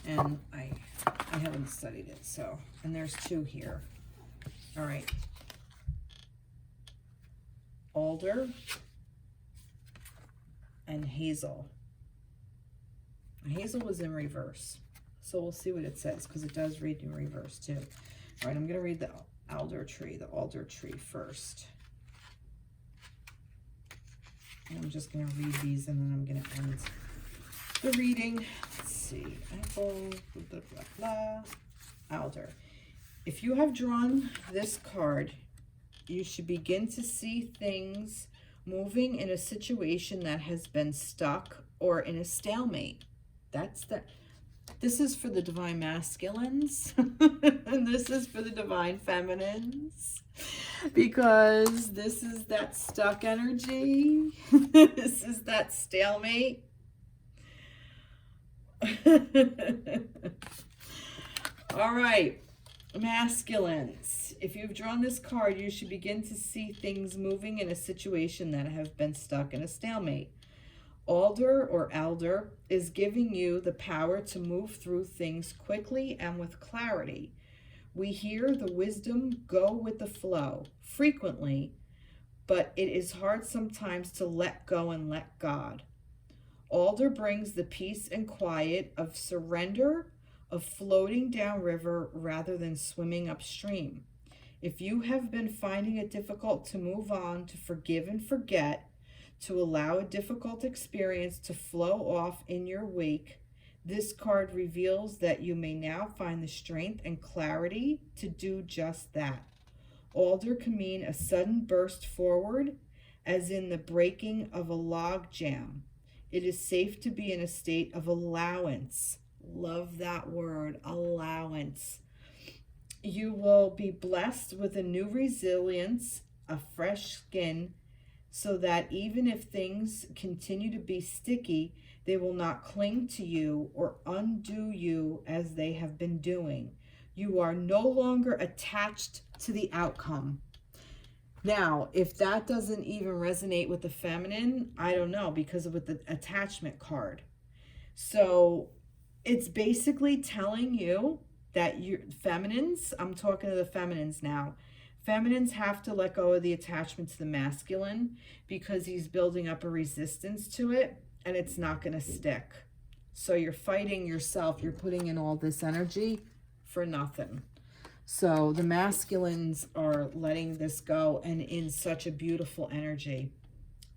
Speaker 1: And I haven't studied it, so, and there's two here. All right. Alder and Hazel. Hazel was in reverse, so we'll see what it says, because it does read in reverse too. All right, I'm going to read the alder tree first. And I'm just going to read these, and then I'm going to end the reading. Let's see. Apple, blah, blah, blah. Alder. If you have drawn this card, you should begin to see things moving in a situation that has been stuck or in a stalemate. This is for the divine masculines, and this is for the divine feminines, because this is that stuck energy. This is that stalemate. All right, masculines. If you've drawn this card, you should begin to see things moving in a situation that have been stuck in a stalemate. Alder or elder is giving you the power to move through things quickly and with clarity. We hear the wisdom go with the flow frequently, but it is hard sometimes to let go and let God. Alder brings the peace and quiet of surrender, of floating downriver rather than swimming upstream. If you have been finding it difficult to move on, to forgive and forget, to allow a difficult experience to flow off in your wake, this card reveals that you may now find the strength and clarity to do just that. Alder can mean a sudden burst forward, as in the breaking of a log jam. It is safe to be in a state of allowance. Love that word, allowance. You will be blessed with a new resilience, a fresh skin, so that even if things continue to be sticky, they will not cling to you or undo you as they have been doing. You are no longer attached to the outcome. Now, if that doesn't even resonate with the feminine, I don't know, because of with the attachment card. So it's basically telling you that you feminines, I'm talking to the feminines now, feminines have to let go of the attachment to the masculine because he's building up a resistance to it and it's not going to stick. So you're fighting yourself. You're putting in all this energy for nothing. So the masculines are letting this go and in such a beautiful energy.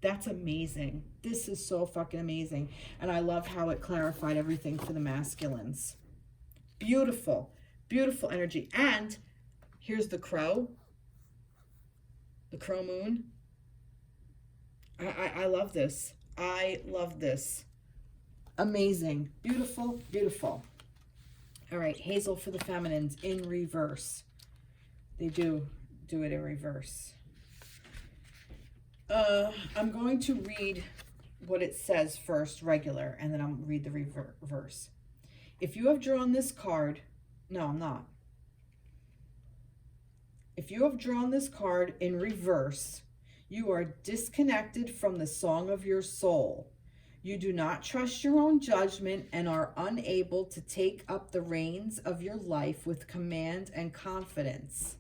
Speaker 1: That's amazing. This is so fucking amazing. And I love how it clarified everything for the masculines. Beautiful, beautiful energy. And here's the crow moon. I love this. I love this. Amazing. Beautiful, beautiful. All right, Hazel for the feminines in reverse. They do it in reverse. I'm going to read what it says first, regular, and then I'll read the reverse. If you have drawn this card, no, I'm not. If you have drawn this card in reverse, you are disconnected from the song of your soul. You do not trust your own judgment and are unable to take up the reins of your life with command and confidence.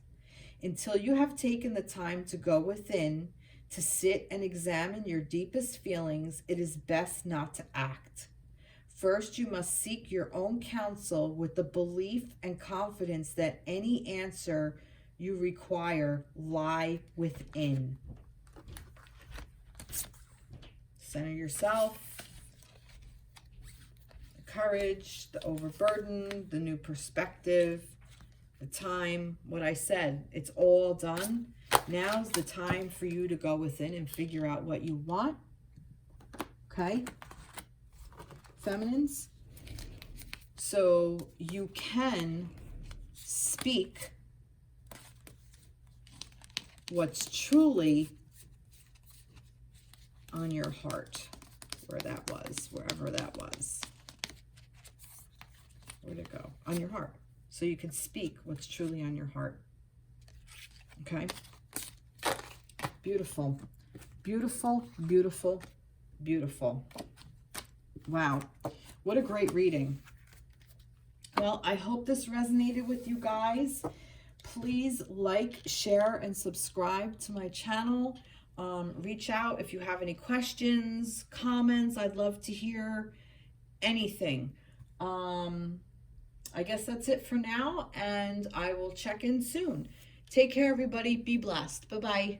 Speaker 1: Until you have taken the time to go within, to sit and examine your deepest feelings, it is best not to act. First, you must seek your own counsel with the belief and confidence that any answer you require lie within. Center yourself. The courage, the overburden, the new perspective, the time, what I said, it's all done. Now's the time for you to go within and figure out what you want. Okay? Feminines. So you can speak what's truly on your heart, wherever that was. Where'd it go? On your heart. So you can speak what's truly on your heart. Okay? Beautiful. Beautiful, beautiful, beautiful. Wow. What a great reading. Well, I hope this resonated with you guys. Please like, share, and subscribe to my channel. Reach out if you have any questions, comments. I'd love to hear anything. I guess that's it for now, and I will check in soon. Take care, everybody. Be blessed. Bye-bye.